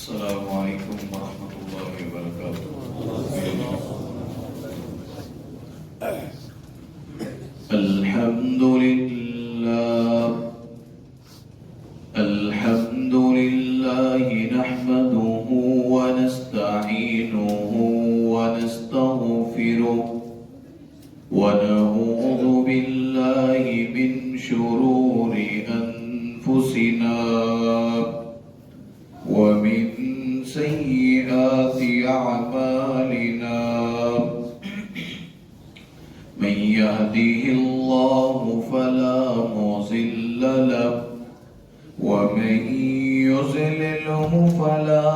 السلام علیکم ورحمۃ اللہ وبرکاتہ۔ الحمد للہ نحمده ونستعینه ونستغفره ونعوذ باللہ من شرور انفسنا ومن سيئات أعمالنا، من يهده الله فلا مضل له ومن يضلله فلا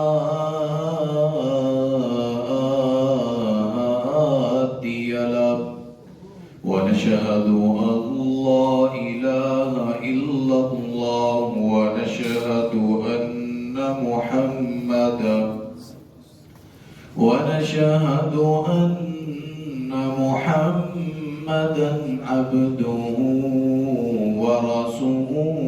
هادي له، ونشهد أن لا إله إلا الله ونشهد أن محمدا عبده ورسوله۔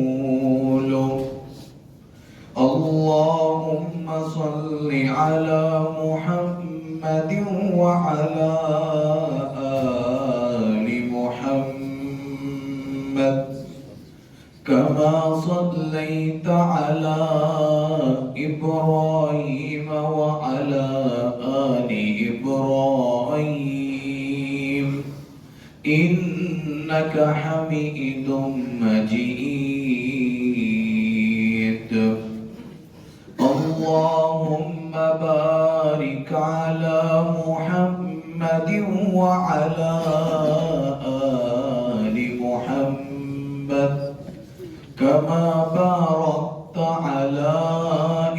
اللهم صل على محمد وعلى آل محمد كما صليت على إبراهيم وعلى آل إبراهيم إنك حميد مجيد۔ اللهم بارك على محمد وعلى آل محمد كما باركت على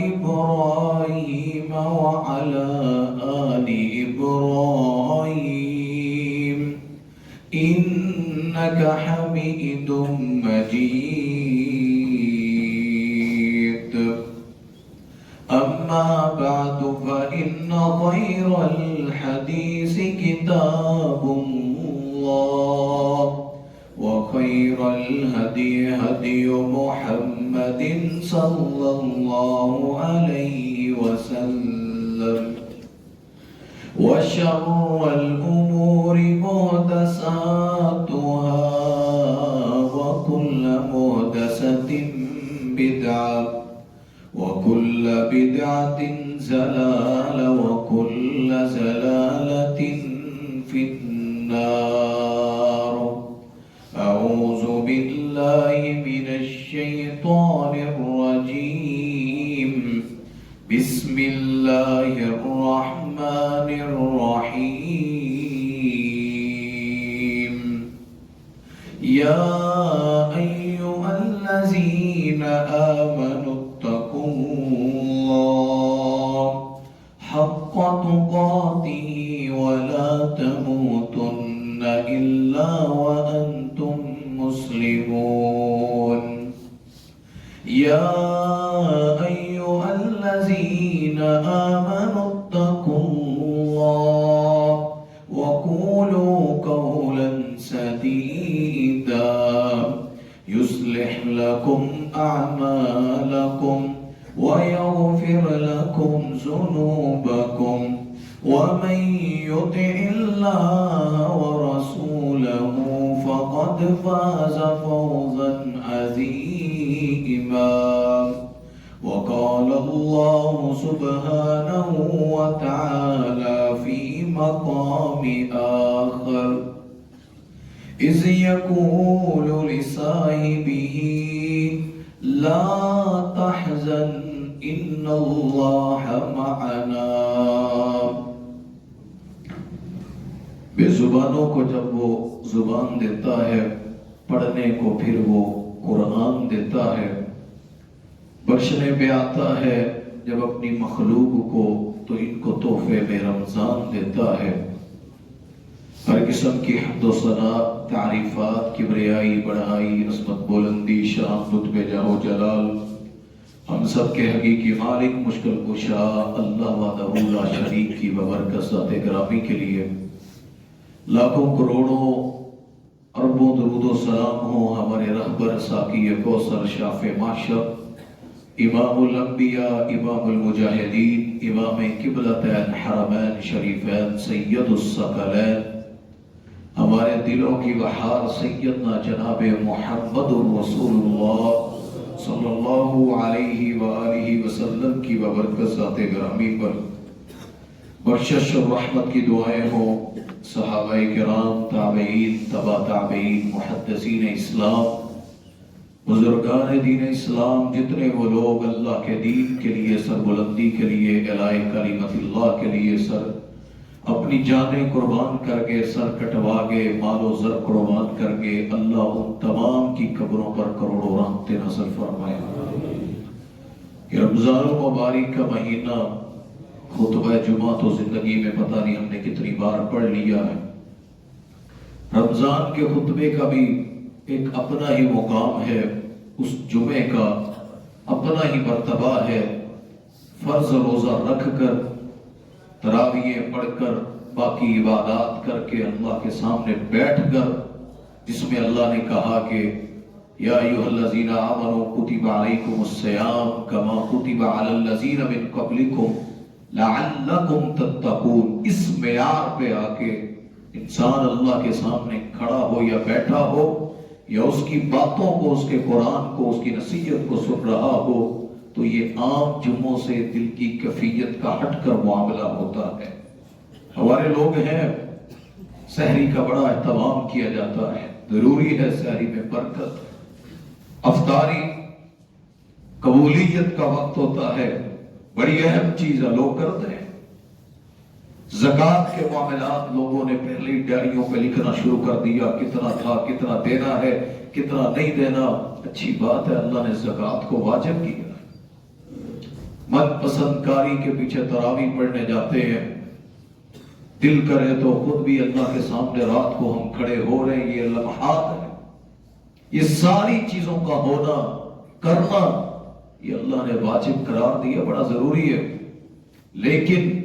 إبراهيم وعلى آل إبراهيم إنك حميد مجيد۔ أما بعد فإن خير الحديث كتاب الله، وخير الهدي هدي محمد صلى الله عليه وسلم، وشر الأمور محدثاتها، وكل محدثة بدعة، وكل بدعة ضلالة، وكل ضلالة في النار۔ أعوذ بالله من الشيطان الرجيم، بسم الله الرحمن الرحيم۔ يا أيها الذين آمنوا اتقوا الله حق تقاته ولا تموتن إلا وأنتم مسلمون۔ يا أيها الذين آمنوا اتقوا الله وقولوا قولا سديدا يصلح لكم أعمالكم ويغفر لكم ذنوبكم، ومن يطع الله ورسوله فقد فاز فوزا عظيما۔ وقال الله سبحانه وتعالى في مقام آخر، إذ يقول لصاحبه لا تحزن إن الله معنا۔ بے زبانوں کو جب وہ زبان دیتا ہے، پڑھنے کو پھر وہ قرآن دیتا ہے، بخشنے پہ آتا ہے جب اپنی مخلوق کو تو ان کو تحفے میں رمضان دیتا ہے۔ ہر قسم کی حمد و ثنا، تعریفات، کبریائی، بڑائی، عظمت، بلندی، شان، رتبے، جاہ و جلال ہم سب کے حقیقی مالک مشکل کشا اللہ وحدہ لا شریک کی ببرکت ذات گرامی کے لیے لاکھوں کروڑوں اربوں درود و سلام ہو ہمارے رہبر ساقی کوثر شافع معشر امام الانبیاء، امام المجاہدین، امام قبلتین حرمین شریفین، سید الثقلین، ہمارے دلوں کی بہار سیدنا جناب محمد رسول اللہ صلی اللہ علیہ وآلہ وسلم کی ببرکت ذات گرامی پر بخشش اور رحمت کی دعائیں ہوں۔ صحابہ کرام، تابعین، تبع تابعین، محدثین اسلام، بزرگان دین اسلام، جتنے وہ لوگ اللہ کے دین کے لیے، سربلندی کے لیے، اعلاء کلمت اللہ کے لیے اپنی جانیں قربان کر کے، سر کٹوا کے، مال و زر قربان کر کے، اللہ ان تمام کی قبروں پر کروڑوں رحمتیں نازل فرمائے۔ کہ رمضان المبارک کا مہینہ، خطبہ جمعہ تو زندگی میں پتہ نہیں ہم نے کتنی بار پڑھ لیا ہے۔ رمضان کے خطبے کا بھی ایک اپنا ہی مقام ہے، اس جمعے کا اپنا ہی مرتبہ ہے۔ فرض روزہ رکھ کر، تراویح پڑھ کر، باقی عبادات کر کے اللہ کے سامنے بیٹھ کر، جس میں اللہ نے کہا کہ یا ایھا الذین آمنوا کتب علیکم الصیام کما کتب علی الذین من قبلکم لعلکم تتقون۔ اس معیار پہ آ کے انسان اللہ کے سامنے کھڑا ہو یا بیٹھا ہو، یا اس کی باتوں کو، اس کے قرآن کو، اس کی نصیحت کو سن رہا ہو، تو یہ عام جمعوں سے دل کی کیفیت کا ہٹ کر معاملہ ہوتا ہے۔ ہمارے لوگ ہیں، سحری کا بڑا اہتمام کیا جاتا ہے، ضروری ہے سحری میں برکت، افطاری قبولیت کا وقت ہوتا ہے، بڑی اہم چیز ہے، لوگ کرتے ہیں۔ زکوٰۃ کے معاملات لوگوں نے پہلے ڈائریوں پہ لکھنا شروع کر دیا، کتنا تھا، کتنا دینا ہے، کتنا نہیں دینا۔ اچھی بات ہے، اللہ نے زکوٰۃ کو واجب کیا۔ من پسند کاری کے پیچھے تراویح پڑھنے جاتے ہیں، دل کرے تو خود بھی اللہ کے سامنے رات کو ہم کھڑے ہو رہے ہیں۔ یہ لمحات ہیں، یہ ساری چیزوں کا ہونا، کرنا، یہ اللہ نے واجب قرار دیا، بڑا ضروری ہے۔ لیکن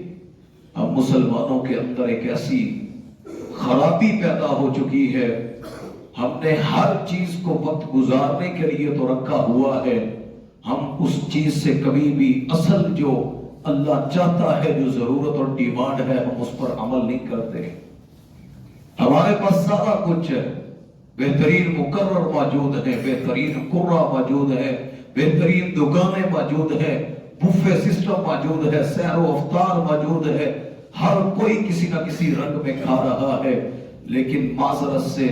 اب مسلمانوں کے اندر ایک ایسی خرابی پیدا ہو چکی ہے، ہم نے ہر چیز کو وقت گزارنے کے لیے تو رکھا ہوا ہے، ہم اس چیز سے کبھی بھی اصل جو اللہ چاہتا ہے، جو ضرورت اور ڈیمانڈ ہے، ہم اس پر عمل نہیں کرتے۔ ہمارے پاس سارا کچھ ہے، بہترین مقرر موجود ہے، بہترین قرہ موجود ہے، بہترین دکانیں موجود ہیں، بفے سسٹم موجود ہے، سیر و افطار موجود ہے، ہر کوئی کسی نہ کسی رنگ میں کھا رہا ہے۔ لیکن معذرت سے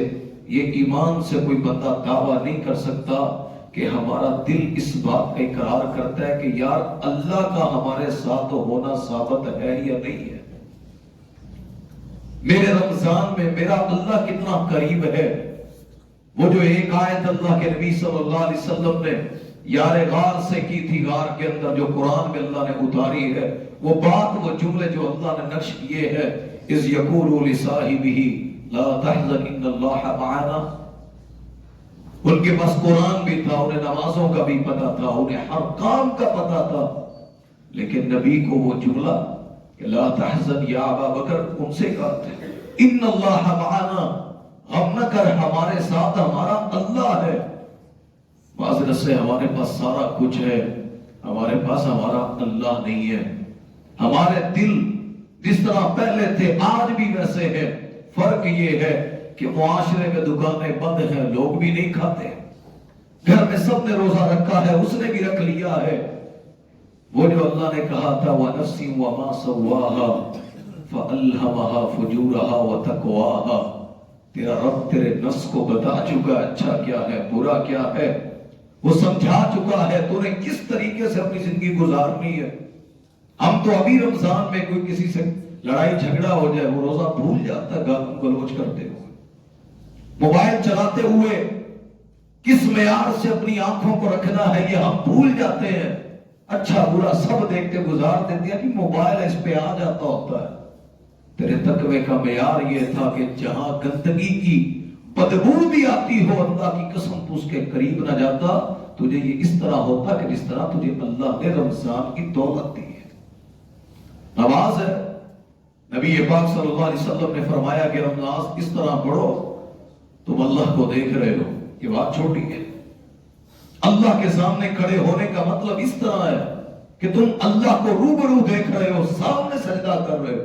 یہ ایمان سے کوئی بندہ دعویٰ نہیں کر سکتا کہ ہمارا دل اس بات کا اقرار کرتا ہے کہ یار اللہ کا ہمارے ساتھ ہونا ثابت ہے یا نہیں ہے۔ میرے رمضان میں میرا اللہ کتنا قریب ہے۔ وہ جو ایک آیت اللہ کے نبی صلی اللہ علیہ وسلم نے یار غار سے کی تھی، غار کے اندر جو قرآن میں اللہ نے اتاری ہے، وہ بات، وہ جملے جو اللہ نے نقش کیے ہیں، اذ یقول لصاحبہ لا تحزن ان اللہ معنا۔ ان کے پاس قرآن بھی تھا، انہیں نمازوں کا بھی پتا تھا، انہیں ہر کام کا پتا تھا، لیکن نبی کو وہ جملہ کہ لا تحزن یا ابا بکر ان سے کہتے ہیں ان اللہ معنا، غم نہ کر، ہمارے ساتھ ہمارا اللہ ہے۔ معذرت سے ہمارے پاس سارا کچھ ہے، ہمارے پاس ہمارا اللہ نہیں ہے۔ ہمارے دل جس طرح پہلے تھے آج بھی ویسے ہے، فرق یہ ہے کہ معاشرے میں دکانیں بند ہیں، لوگ بھی نہیں کھاتے، گھر میں سب نے روزہ رکھا ہے، اس نے بھی رکھ لیا ہے۔ وہ جو اللہ نے کہا تھا وَنَفْسٍ وَمَا سَوَّاهَا فَأَلْهَمَهَا فُجُورَهَا وَتَقْوَاهَا، تیرا رب تیرے نفس کو بتا چکا اچھا کیا ہے، برا کیا ہے، وہ سمجھا چکا ہے، تو نے کس طریقے سے اپنی زندگی گزارنی ہے۔ ہم تو ابھی رمضان میں کوئی کسی سے لڑائی جھگڑا ہو جائے وہ روزہ بھول جاتا ہے، گالی گلوچ کرتے ہوئے، موبائل چلاتے ہوئے کس معیار سے اپنی آنکھوں کو رکھنا ہے یہ ہم بھول جاتے ہیں۔ اچھا برا سب دیکھتے گزار دیتے ہیں کہ موبائل اس پہ آ جاتا ہوتا ہے۔ تیرے تقوی کا معیار یہ تھا کہ جہاں گندگی کی بدبو بھی آتی ہو، اللہ کی قسم تو اس کے قریب نہ جاتا، تجھے یہ اس طرح ہوتا کہ جس طرح تجھے اللہ نے رمضان کی دولت دی ہے۔ نماز ہے، نبی پاک صلی اللہ علیہ وسلم نے فرمایا کہ نماز اس طرح پڑھو تم اللہ کو دیکھ رہے ہو، یہ بات چھوٹی ہے۔ اللہ کے سامنے کھڑے ہونے کا مطلب اس طرح ہے کہ تم اللہ کو روبرو دیکھ رہے ہو، سامنے سجدہ کر رہے ہو۔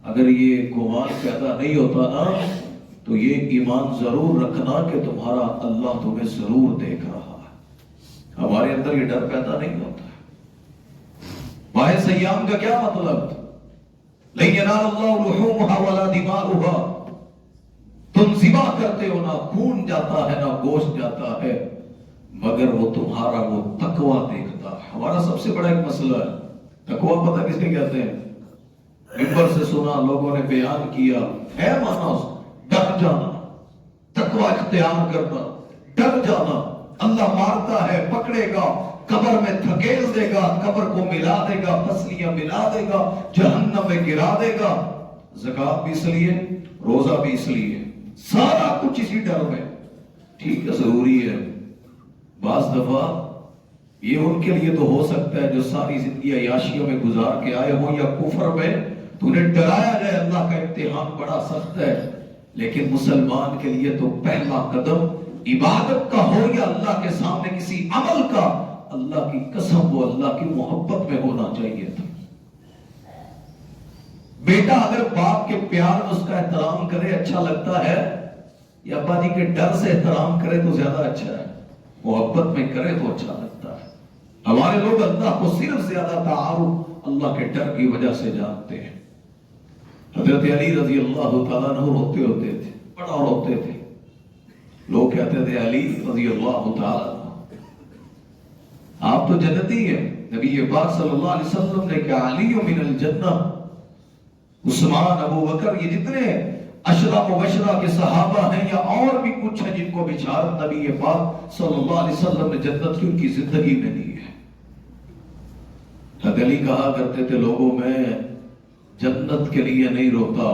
اگر یہ گمان پیدا نہیں ہوتا نا تو یہ ایمان ضرور رکھنا کہ تمہارا اللہ تمہیں ضرور دیکھ رہا ہے۔ ہمارے اندر یہ ڈر پیدا نہیں ہوتا ہے۔ باہر سیام کا کیا مطلب؟ لَن يَنَالَ اللَّهُ لُحُومُهَا وَلَا دِمَاؤُهَا، تم ذبح کرتے ہو، نہ خون جاتا ہے نہ گوشت جاتا ہے، مگر وہ تمہارا وہ تقوی دیکھتا ہے۔ ہمارا سب سے بڑا ایک مسئلہ ہے تقوی، پتہ کس کے کہتے ہیں؟ منبر سے سنا، لوگوں نے بیان کیا، ہے مانا ڈر جانا، تقوی اختیار کرنا، ڈر جانا۔ اللہ مارتا ہے، پکڑے گا، قبر میں دھکیل دے گا، قبر کو ملا دے گا، پسلیاں ملا دے گا، جہنم میں گرا دے گا۔ زکات بھی اس لیے، روزہ بھی اس لیے، سارا کچھ اسی ڈر میں۔ ٹھیک ہے، ضروری ہے۔ بعض دفعہ یہ ان کے لیے تو ہو سکتا ہے جو ساری زندگی عیاشیوں میں گزار کے آئے ہوں یا کفر میں، تو انہیں ڈرایا جائے اللہ کا امتحان بڑا سخت ہے، لیکن مسلمان کے لیے تو پہلا قدم عبادت کا ہو یا اللہ کے سامنے کسی عمل کا، اللہ کی قسم وہ اللہ کی محبت میں ہونا چاہیے تھا۔ بیٹا اگر باپ کے پیار میں اس کا احترام کرے اچھا لگتا ہے، یا ابا جی کے ڈر سے احترام کرے تو زیادہ اچھا ہے، محبت میں کرے تو اچھا لگتا ہے۔ ہمارے لوگ اللہ کو صرف زیادہ تعارف اللہ کے ڈر کی وجہ سے جانتے ہیں۔ حضرت علی رضی اللہ تعالیٰ عنہ روتے ہوتے تھے، بڑا روتے تھے، لوگ کہتے تھے علی رضی اللہ تعالیٰ عنہ آپ تو جنتی ہیں۔ نبی پاک صلی اللہ علیہ وسلم نے کہا علی من الجنہ، عثمان، ابو بکر، یہ جتنے عشرہ مبشرہ کے صحابہ ہیں یا اور بھی کچھ ہیں جن کو بشارت نبی پاک صلی اللہ علیہ وسلم نے جنت کی ان کی زندگی میں دی ہے۔ حضرت علی کہا کرتے تھے لوگوں میں جنت کے لیے نہیں روتا،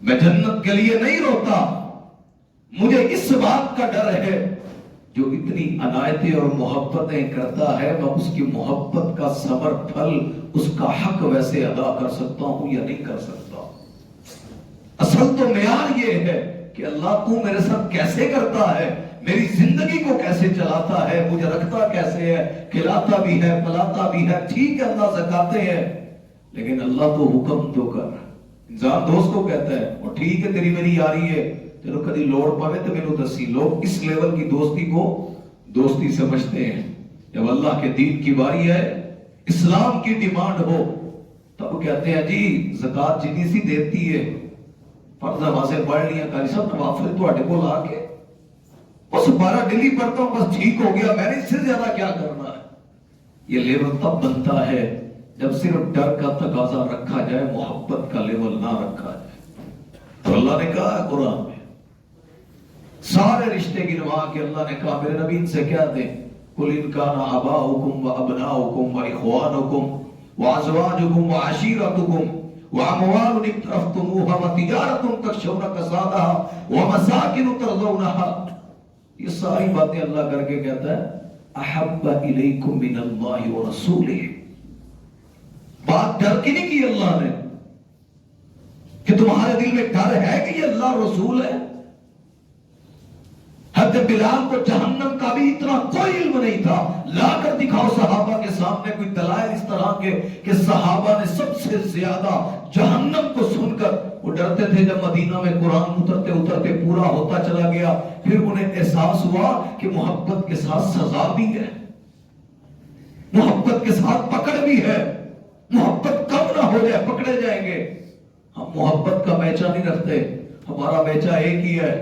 میں جنت کے لیے نہیں روتا، مجھے اس بات کا ڈر ہے جو اتنی عنایتیں اور محبتیں کرتا ہے، میں اس کی محبت کا ثمر پھل، اس کا حق ویسے ادا کر سکتا ہوں یا نہیں کر سکتا۔ اصل تو معیار یہ ہے کہ اللہ تو میرے ساتھ کیسے کرتا ہے، میری زندگی کو کیسے چلاتا ہے، مجھے رکھتا کیسے ہے، کھلاتا بھی ہے، پلاتا بھی ہے۔ ٹھیک ہے اللہ زکاتے ہیں، لیکن اللہ تو حکم تو کر۔ انسان دوست کو کہتا ہے اور ٹھیک ہے تیری میری یاری ہے، چلو کدی لوڑ پاوے تو میرے دسی۔ لوگ اس لیول کی دوستی کو دوستی سمجھتے ہیں۔ جب اللہ کے دین کی باری ہے، اسلام کی ڈیمانڈ ہو، تب کہتے ہیں جی زکات جتنی سی دیتی ہے، فرض نمازیں پڑھ لیا، قاری صاحب نوافل تو اٹھے کو لا کے بس 12 ڈیلی پڑھتا ہوں، بس ٹھیک ہو گیا، میں نے اس سے زیادہ کیا کرنا ہے۔ یہ لیول تب بنتا ہے جب صرف ڈر کا تقاضا رکھا جائے، محبت کا لیول نہ رکھا جائے۔ تو اللہ نے کہا ہے قرآن میں سارے رشتے گنوا کے اللہ نے کہا میرے نبی ان سے کیا دیں، قُلْ إِنْ كَانَ آبَاؤُكُمْ وَأَبْنَاؤُكُمْ وَإِخْوَانُكُمْ وَأَزْوَاجُكُمْ وَعَشِيرَتُكُمْ وَأَمْوَالٌ اقْتَرَفْتُمُوهَا وَتِجَارَةٌ تَخْشَوْنَ كَسَادَهَا وَمَسَاكِنُ تَرْضَوْنَهَا، یہ ساری باتیں اللہ کر کے کہتا ہے أَحَبَّ إِلَيْكُم مِّنَ اللَّهِ وَرَسُولِهِ۔ بات ڈر کی نہیں کی اللہ نے کہ تمہارے دل میں ڈر ہے کہ یہ اللہ رسول ہے۔ حضرت بلال کو جہنم کا بھی اتنا کوئی علم نہیں تھا، لا کر دکھاؤ صحابہ کے سامنے کوئی دلائل اس طرح کے کہ صحابہ نے سب سے زیادہ جہنم کو سن کر وہ ڈرتے تھے۔ جب مدینہ میں قرآن اترتے اترتے پورا ہوتا چلا گیا، پھر انہیں احساس ہوا کہ محبت کے ساتھ سزا بھی ہے، محبت کے ساتھ پکڑ بھی ہے، محبت کم نہ ہو جائے پکڑے جائیں گے۔ ہم محبت کا میچہ نہیں رکھتے، ہمارا میچہ ایک ہی ہے،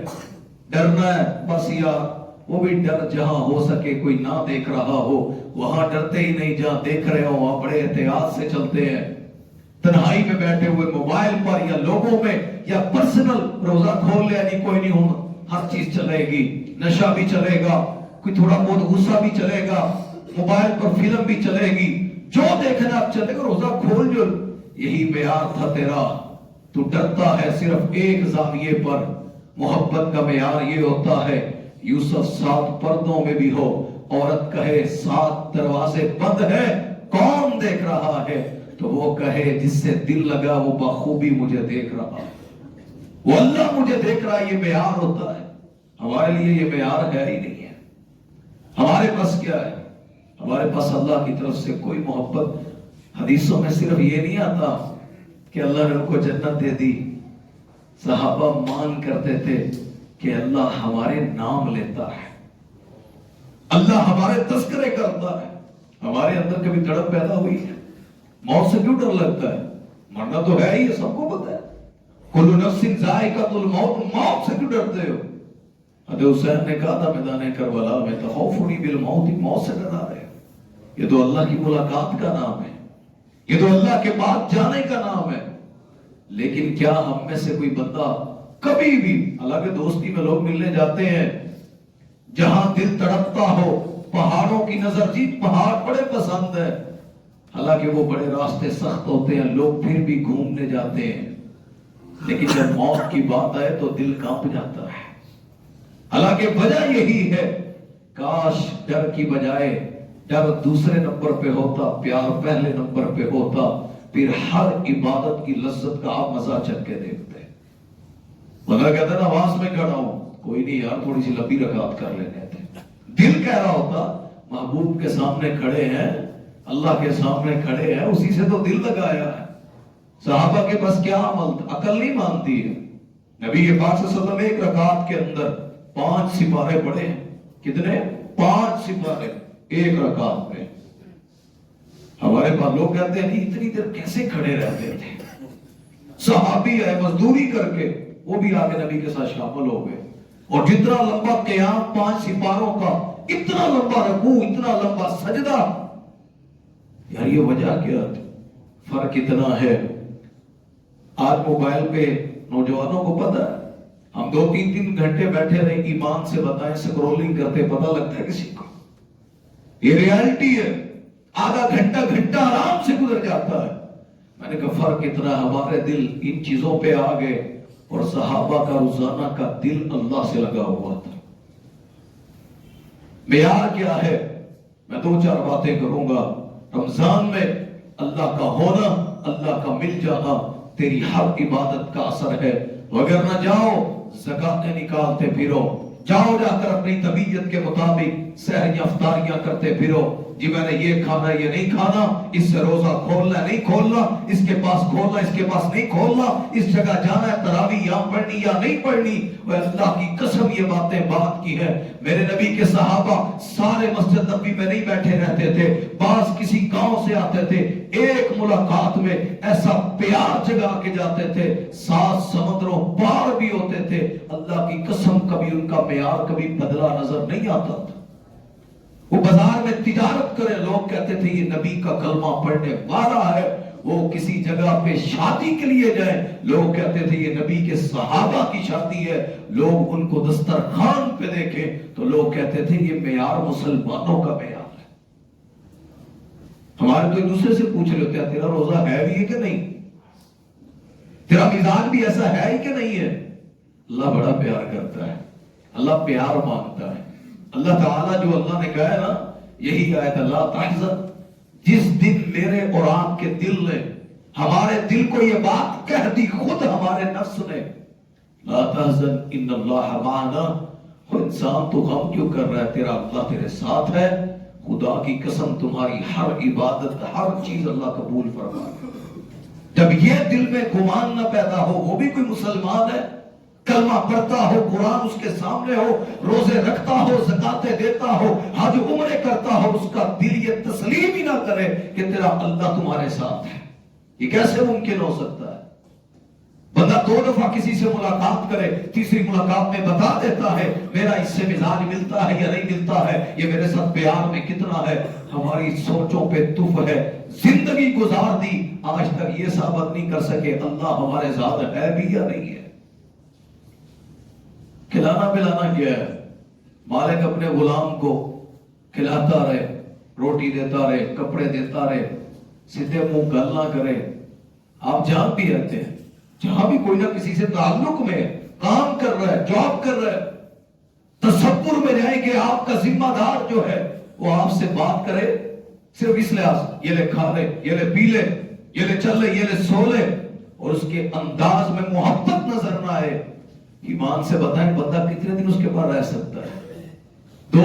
ڈرنا ہے بس یار، وہ بھی ڈر جہاں ہو سکے کوئی نہ دیکھ رہا ہو وہاں ڈرتے ہی نہیں، جہاں دیکھ رہے ہو وہاں بڑے احتیاط سے چلتے ہیں۔ تنہائی میں بیٹھے ہوئے موبائل پر یا لوگوں میں یا پرسنل روزہ کھول لیا نہیں کوئی نہیں ہوں، ہر چیز چلے گی، نشہ بھی چلے گا، کوئی تھوڑا بہت غصہ بھی چلے گا، موبائل پر فلم بھی چلے گی، جو دیکھنا اب چلے گا، روزہ کھول جو۔ یہی معیار تھا تیرا، تو ڈرتا ہے صرف ایک زاویے پر۔ محبت کا معیار یہ ہوتا ہے یوسف 7 پردوں میں بھی ہو، عورت کہے 7 دروازے بند ہے، کون دیکھ رہا ہے، تو وہ کہے جس سے دل لگا وہ بخوبی مجھے دیکھ رہا، وہ اللہ مجھے دیکھ رہا ہے۔ یہ معیار ہوتا ہے، ہمارے لیے یہ معیار ہے ہی نہیں ہے۔ ہمارے پاس کیا ہے؟ ہمارے پاس اللہ کی طرف سے کوئی محبت. حدیثوں میں صرف یہ نہیں آتا کہ اللہ نے ان کو جنت دے دی. صحابہ مان کرتے تھے کہ اللہ ہمارے نام لیتا ہے, اللہ ہمارے تذکرے کرتا ہے. ہمارے اندر کبھی تڑپ پیدا ہوئی ہے؟ موت سے کیوں ڈر لگتا ہے؟ مرنا تو ہے ہی, سب کو پتا ہے. کل نفس ذائقۃ الموت, موت سے کیوں ڈرتے ہو؟ حضرت حسین نے کہا تھا میدان کربلا میں, تخوفنی بالموت, موت سے ڈرا رہے. یہ تو اللہ کی ملاقات کا نام ہے, یہ تو اللہ کے پاس جانے کا نام ہے. لیکن کیا ہم میں سے کوئی بندہ کبھی بھی, حالانکہ دوستی میں لوگ ملنے جاتے ہیں, جہاں دل تڑپتا ہو, پہاڑوں کی نظر, جی پہاڑ بڑے پسند ہے, حالانکہ وہ بڑے راستے سخت ہوتے ہیں, لوگ پھر بھی گھومنے جاتے ہیں, لیکن جب موت کی بات آئے تو دل کانپ جاتا ہے. حالانکہ وجہ یہی ہے, کاش ڈر کی بجائے ڈر دوسرے نمبر پہ ہوتا, پیار پہلے نمبر پہ ہوتا, پھر ہر عبادت کی لذت کا آپ مزہ چکھ کے دیکھتے. بندہ کہتا ہے نماز میں کھڑا ہوں, کوئی نہیں یار تھوڑی سی لمبی رکعت کر لینے تھے. دل کہہ رہا ہوتا محبوب کے سامنے کھڑے ہیں, اللہ کے سامنے کھڑے ہیں, اسی سے تو دل لگایا ہے. صحابہ کے پاس کیا عمل تھا, عقل نہیں مانتی ہے. نبی پاک صلی اللہ علیہ وسلم ایک رکعت کے اندر 5 سپارے پڑھے. کتنے؟ 5 سپارے ایک رکعت میں. ہمارے پاس لوگ کہتے ہیں نہیں اتنی دیر کیسے کھڑے رہتے تھے. صحابی ہے مزدوری کر کے, وہ بھی آگے نبی کے ساتھ شامل ہو گئے, اور جتنا لمبا قیام 5 سپاروں کا, اتنا لمبا رکوع, اتنا لمبا سجدہ. یار یہ وجہ کیا تھی؟ فرق اتنا ہے. آج موبائل پہ نوجوانوں کو پتا ہے, ہم 2-3 گھنٹے بیٹھے رہے, ایمان سے بتائیں سکرولنگ کرتے, پتا لگتا ہے کسی کو؟ یہ ریالٹی ہے. آدھا گھنٹہ آرام سے گزر جاتا ہے. میں نے کہا فرق اتنا, ہمارے دل ان چیزوں پہ آ گئے, اور صحابہ کا روزانہ کا دل اللہ سے لگا ہوا تھا. معیار کیا ہے؟ میں 2-4 باتیں کروں گا. رمضان میں اللہ کا ہونا, اللہ کا مل جانا تیری ہر عبادت کا اثر ہے. وگر نہ جاؤ زکاتیں نکالتے پھرو, جاؤ جا کر اپنی طبیعت کے مطابق سحریاں افطاریاں کرتے پھرو. جی میں نے یہ کھانا یہ نہیں کھانا, اس سے روزہ کھولنا نہیں کھولنا, اس کے پاس کھولنا اس کے پاس نہیں کھولنا, اس جگہ جانا ہے تراویح یہاں پڑھنی یا نہیں پڑھنی. وہ اللہ کی قسم یہ باتیں بات کی ہے. میرے نبی کے صحابہ سارے مسجد نبی میں نہیں بیٹھے رہتے تھے, بعض کسی گاؤں سے آتے تھے, ایک ملاقات میں ایسا پیار جگا کے جاتے تھے, 7 سمندروں پار بھی ہوتے تھے. اللہ کی قسم کبھی ان کا معیار کبھی بدلا نظر نہیں آتا تھا. وہ بازار میں تجارت کرے, لوگ کہتے تھے یہ نبی کا کلمہ پڑھنے والا ہے. وہ کسی جگہ پہ شادی کے لیے جائیں, لوگ کہتے تھے یہ نبی کے صحابہ کی شادی ہے. لوگ ان کو دسترخوان پہ دیکھیں تو لوگ کہتے تھے یہ معیار مسلمانوں کا معیار ہے. ہمارے تو ایک دوسرے سے پوچھ رہے ہوتے ہیں تیرا روزہ ہے بھی ہے کہ نہیں, تیرا مزاج بھی ایسا ہے ہی کہ نہیں ہے. اللہ بڑا پیار کرتا ہے, اللہ پیار مانگتا ہے. اللہ تعالیٰ جو اللہ نے کہا ہے نا, یہی آیت اللہ تحزن, جس دن میرے اور آپ کے دل نے, ہمارے دل کو یہ بات کہہ دی خود ہمارے نفس نے, لا تحزن ان اللہ معنا. انسان تو غم کیوں کر رہا ہے, تیرا اللہ تیرے ساتھ ہے. خدا کی قسم تمہاری ہر عبادت ہر چیز اللہ قبول فرمائے. جب یہ دل میں گمان نہ پیدا ہو, وہ بھی کوئی مسلمان ہے, کلمہ پڑھتا ہو, قرآن اس کے سامنے ہو, روزے رکھتا ہو, زکاتیں دیتا ہو, حج عمرے کرتا ہو, اس کا دل یہ تسلیم ہی نہ کرے کہ تیرا اللہ تمہارے ساتھ ہے. یہ کیسے ممکن ہو سکتا ہے؟ بندہ 2 دفعہ کسی سے ملاقات کرے, تیسری ملاقات میں بتا دیتا ہے میرا اس سے مزاج ملتا ہے یا نہیں ملتا ہے, یہ میرے ساتھ پیار میں کتنا ہے. ہماری سوچوں پہ تف ہے. زندگی گزار دی, آج تک یہ ثابت نہیں کر سکے اللہ ہمارے ساتھ ہے بھی یا نہیں ہے. کھلانا پلانا کیا ہے؟ مالک اپنے غلام کو کھلاتا رہے, روٹی دیتا رہے, کپڑے دیتا رہے, سیدھے منہ گل نہ کرے. آپ جان بھی رہتے ہیں جہاں بھی کوئی نہ کسی سے تعلق میں کام کر رہا ہے, جاب کر رہا ہے, تصور میں جائیں کہ آپ کا ذمہ دار جو ہے وہ آپ سے بات کرے صرف اس لحاظ, یہ لے کھا لے, یہ لے پی لے, یہ لے چل لے, یہ لے سو لے, اور اس کے انداز میں محبت نظر نہ آئے. ایمان سے بتائیں بندہ کتنے دن اس کے پاس رہ سکتا ہے؟ 2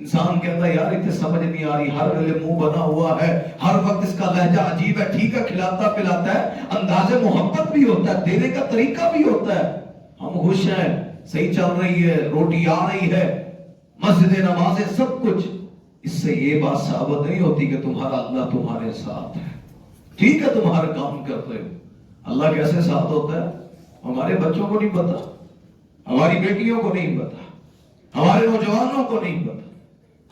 انسان کہتا ہے یار اتنے سمجھ نہیں آ رہی، ہر ویلے منہ بنا ہوا ہے، ہر وقت اس کا لہجہ عجیب ہے، ٹھیک ہے کھلاتا پلاتا ہے، انداز محبت بھی ہوتا ہے، دینے کا طریقہ بھی ہوتا ہے، ہم خوش ہیں، صحیح چل رہی ہے، روٹی آ رہی ہے، مسجد نمازیں سب کچھ، اس سے یہ بات ثابت نہیں ہوتی کہ تمہارا اللہ تمہارے ساتھ ہے۔ ٹھیک ہے تم ہر کام کرتے ہو، اللہ کیسے ساتھ ہوتا ہے ہمارے بچوں کو نہیں پتا، ہماری بیٹیوں کو نہیں پتا، ہمارے نوجوانوں کو نہیں پتا۔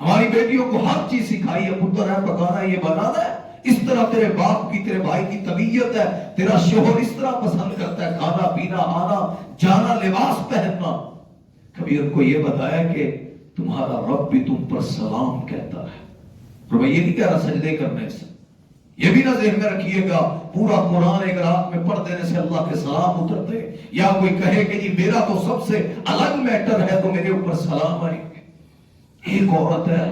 ہماری بیٹیوں کو ہر چیز سکھائی ہے، پتر ہے پکانا یہ بنانا ہے، اس طرح تیرے باپ کی تیرے بھائی کی طبیعت ہے، تیرا شوہر اس طرح پسند کرتا ہے، کھانا پینا آنا جانا لباس پہننا۔ کبھی ان کو یہ بتایا کہ تمہارا رب بھی تم پر سلام کہتا ہے، اور میں یہ نہیں کہہ رہا سجدے کرنے سے، یہ بھی نہ ذہن میں رکھیے گا پورا قرآن ایک رات میں پڑھ دینے سے اللہ کے سلام اترتے، یا کوئی کہے کہ جی میرا تو سب سے الگ میٹر ہے تو میرے اوپر سلام آئے۔ ایک عورت ہے،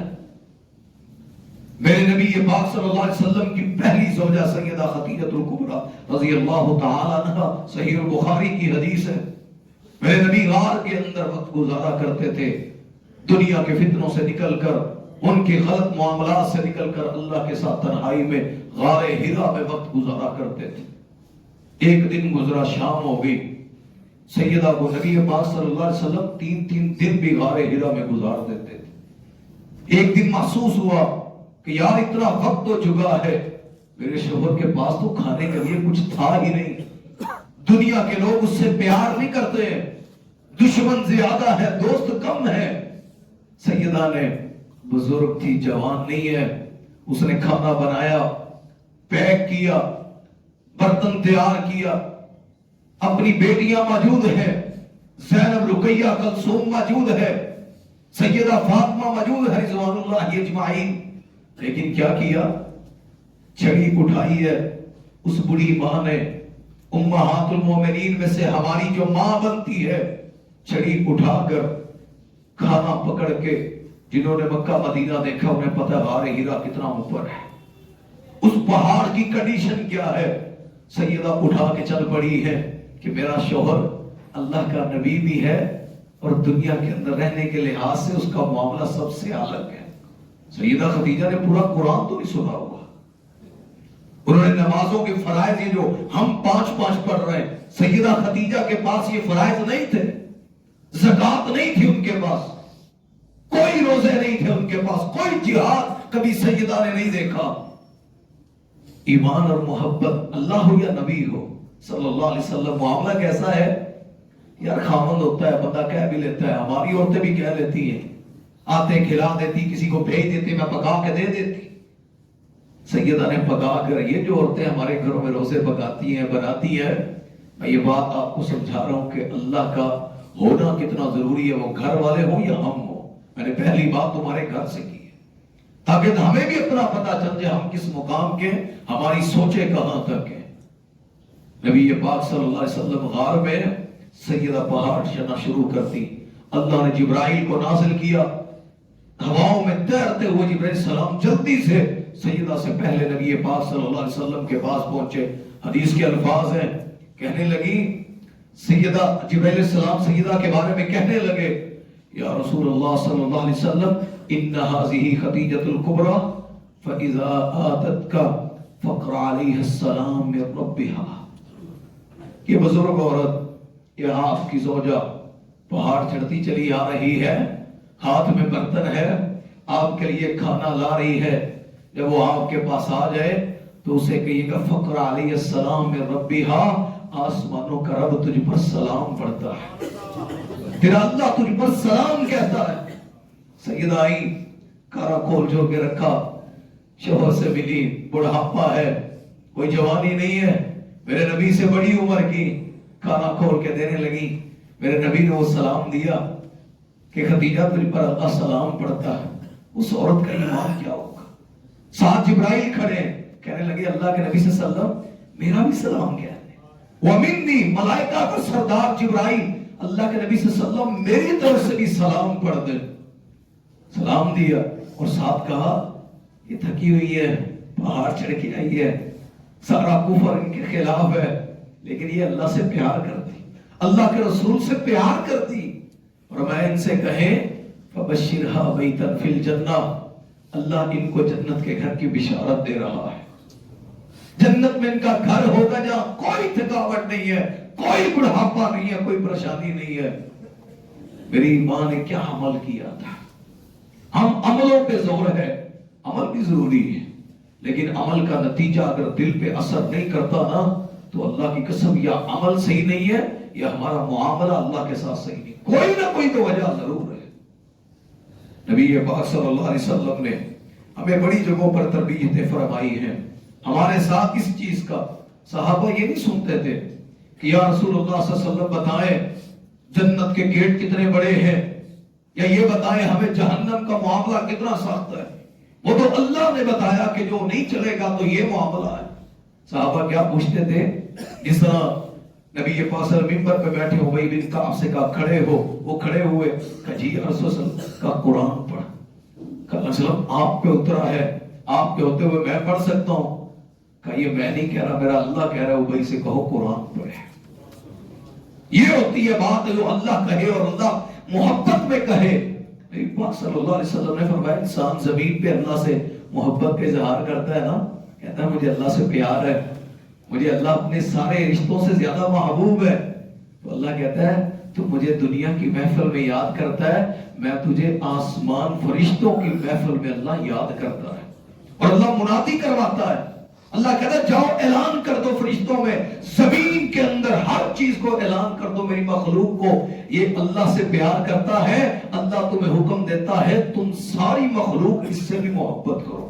میرے نبی پاک صلی اللہ علیہ وسلم کی پہلی زوجہ سیدہ خدیجہ الکبریٰ رضی اللہ تعالی عنہ، صحیح البخاری کی حدیث ہے، میرے نبی غار کے اندر وقت گزارا کرتے تھے، دنیا کے فتنوں سے نکل کر، ان کے غلط معاملات سے نکل کر اللہ کے ساتھ تنہائی میں غار ہرا میں وقت گزارا کرتے تھے۔ ایک دن گزرا، شام ہو گئی، سیدہ کو نبی پاک صلی اللہ علیہ وسلم 3 دن بھی غار ہرا میں گزار دیتے تھے۔ ایک دن محسوس ہوا کہ یار اتنا وقت تو چکا ہے، میرے شوہر کے پاس تو کھانے کے لیے کچھ تھا ہی نہیں، دنیا کے لوگ اس سے پیار نہیں کرتے، دشمن زیادہ ہے دوست کم ہے۔ سیدہ نے، بزرگ تھی جوان نہیں ہے، اس نے کھانا بنایا، پیک کیا، برتن تیار کیا، اپنی بیٹیاں موجود ہیں، زینب رقیہ کلثوم موجود ہے، سیدہ فاطمہ موجود ہے رضوان اللہ اجمعین، لیکن کیا کیا؟ چھڑی اٹھائی ہے اس بڑی ماں نے، امہات المومنین میں سے ہماری جو ماں بنتی ہے، چھڑی اٹھا کر کھانا پکڑ کے، جنہوں نے مکہ مدینہ دیکھا انہیں پتہ غار ہرا کتنا اوپر ہے، اس پہاڑ کی کنڈیشن کیا ہے، سیدہ اٹھا کے چل پڑی ہے کہ میرا شوہر اللہ کا نبی بھی ہے اور دنیا کے اندر رہنے کے لحاظ سے اس کا معاملہ سب سے الگ ہے۔ سیدہ خدیجہ نے پورا قرآن تو نہیں سنا ہوا، انہوں نے نمازوں کے فرائض یہ جو ہم 5 پڑھ رہے ہیں، سیدہ خدیجہ کے پاس یہ فرائض نہیں تھے، زکوٰۃ نہیں تھی ان کے پاس، کوئی روزے نہیں تھے ان کے پاس، کوئی جہاد کبھی سیدہ نے نہیں دیکھا۔ ایمان اور محبت، اللہ ہو یا نبی ہو صلی اللہ علیہ وسلم، معاملہ کیسا ہے یار، خامند ہوتا ہے بندہ کہہ بھی لیتا ہے، ہماری عورتیں بھی کہہ لیتی ہیں، آتے کھلا دیتی، کسی کو بھیج دیتی، میں پکا کے دے دیتی۔ سیدہ نے پکا کر، یہ جو عورتیں ہمارے گھروں میں روزے پکاتی ہیں بناتی ہیں، میں یہ بات آپ کو سمجھا رہا ہوں کہ اللہ کا ہونا کتنا ضروری ہے، وہ گھر والے ہوں یا ہم ہوں۔ میں نے پہلی بات تمہارے گھر سے کی ہے تاکہ ہمیں بھی اپنا پتہ چل جائے ہم کس مقام کے، ہماری سوچیں کہاں تک ہیں۔ نبی پاک صلی اللہ علیہ وسلم غار میں، سیدہ پہاڑ چڑھنا شروع کرتی، اللہ نے جبرائیل کو نازل کیا، ہواؤں میں تیرتے ہوئے جبرائیل السلام جلدی سے سیدہ سے پہلے نبی پاک صلی اللہ علیہ وسلم کے پاس پہنچے۔ حدیث کے الفاظ ہیں، کہنے لگی سیدہ جبرائیل السلام سیدہ کے بارے میں کہنے لگے، یا رسول اللہ صلی اللہ علیہ وسلم ان هذه خدیجہ الکبریٰ فاذا آتتك فقر علیہ السلام من ربها، یہ بزرگ عورت، یہ آپ کی زوجہ پہاڑ چڑھتی چلی آ رہی ہے، ہاتھ میں برتن ہے، آپ کے لیے کھانا لا رہی ہے، جب وہ آپ کے پاس آ جائے تو اسے کہیے گا فقر علیہ السلام من ربها، آسمانوں کا رب تجھ پر سلام پڑھتا ہے، تیرا اللہ تجھ پر سلام کہتا ہے۔ سیدہ آئی، کارا کھول جو کے رکھا، شوہر سے ملی، بڑھاپا ہے، کوئی جوانی نہیں ہے، میرے نبی سے بڑی عمر کی، کھانا کھول کے دینے لگی۔ میرے نبی نے وہ سلام دیا کہ خدیجہ تجھ پر اللہ سلام پڑھتا ہے، اس عورت کا ایمان کیا ہوگا؟ ساتھ جبرائیل کھڑے، کہنے لگے اللہ کے نبی صلی اللہ علیہ وسلم میرا بھی سلام کیا ہے، وَمِنِّي، ملائکہ کا سردار جبرائیل اللہ کے نبی صلی اللہ علیہ وسلم میری طرف سے بھی سلام پڑھ دے۔ سلام دیا اور ساتھ کہا یہ تھکی ہوئی ہے، پہاڑ چڑھ کے آئی ہے، سارا کفر ان کے خلاف ہے، لیکن یہ اللہ سے پیار کرتی، اللہ کے رسول سے پیار کرتی، اور میں ان سے کہیں فبشرها بیتا فی الجنہ، اللہ ان کو جنت کے گھر کی بشارت دے رہا ہے۔ جنت میں ان کا گھر ہوگا جہاں کوئی تھکاوٹ نہیں ہے، کوئی بڑھاپا نہیں ہے، کوئی پریشانی نہیں ہے۔ میری ماں نے کیا عمل کیا تھا۔ ہم عملوں پہ زور ہے، عمل بھی ضروری ہے، لیکن عمل کا نتیجہ اگر دل پہ اثر نہیں کرتا نا تو اللہ کی قسم یا عمل صحیح نہیں ہے یا ہمارا معاملہ اللہ کے ساتھ صحیح نہیں، کوئی نہ کوئی تو وجہ ضرور ہے۔ نبی پاک صلی اللہ علیہ وسلم نے ہمیں بڑی جگہوں پر تربیتیں فرمائی ہیں۔ ہمارے ساتھ اس چیز کا صحابہ یہ نہیں سنتے تھے کہ یا رسول اللہ صلی اللہ علیہ وسلم بتائیں جنت کے گیٹ کتنے بڑے ہیں، یا یہ بتائیں ہمیں جہنم کا معاملہ کتنا سخت ہے۔ وہ تو اللہ نے بتایا کہ جو نہیں چلے گا تو یہ معاملہ ہے۔ صحابہ کیا پوچھتے تھے؟ جس طرح نبی پاک صلی اللہ علیہ وسلم ممبر پہ بیٹھے ابی بن کعب سے کہا کھڑے ہو، وہ کھڑے ہوئے، کہا جی رسول اللہ صلی اللہ علیہ وسلم کا قرآن پڑھ، کہا وسلم آپ پہ اترا ہے، آپ کے ہوتے ہوئے میں پڑھ سکتا ہوں؟ کہا یہ میں نہیں کہہ رہا، میرا اللہ کہہ رہا ہے ابی سے کہو قرآن پڑھے۔ یہ ہوتی ہے بات جو اللہ کہے اور اللہ محبت میں کہے۔ نبی پاک صلی اللہ علیہ وسلم نے فرمایا انسان زمین پہ اللہ سے محبت کا اظہار کرتا ہے نا، کہتا ہے مجھے اللہ سے پیار ہے، مجھے اللہ اپنے سارے رشتوں سے زیادہ محبوب ہے، تو اللہ کہتا ہے تو مجھے دنیا کی محفل میں یاد کرتا ہے، میں تجھے آسمان فرشتوں کی محفل میں اللہ یاد کرتا ہے۔ اور اللہ منادی کرواتا ہے، اللہ کہتا ہے جاؤ اعلان کر دو فرشتوں میں، زمین کے اندر ہر چیز کو اعلان کر دو میری مخلوق کو یہ اللہ سے پیار کرتا ہے۔ اللہ تمہیں حکم دیتا ہے تم ساری مخلوق اس سے بھی محبت کرو۔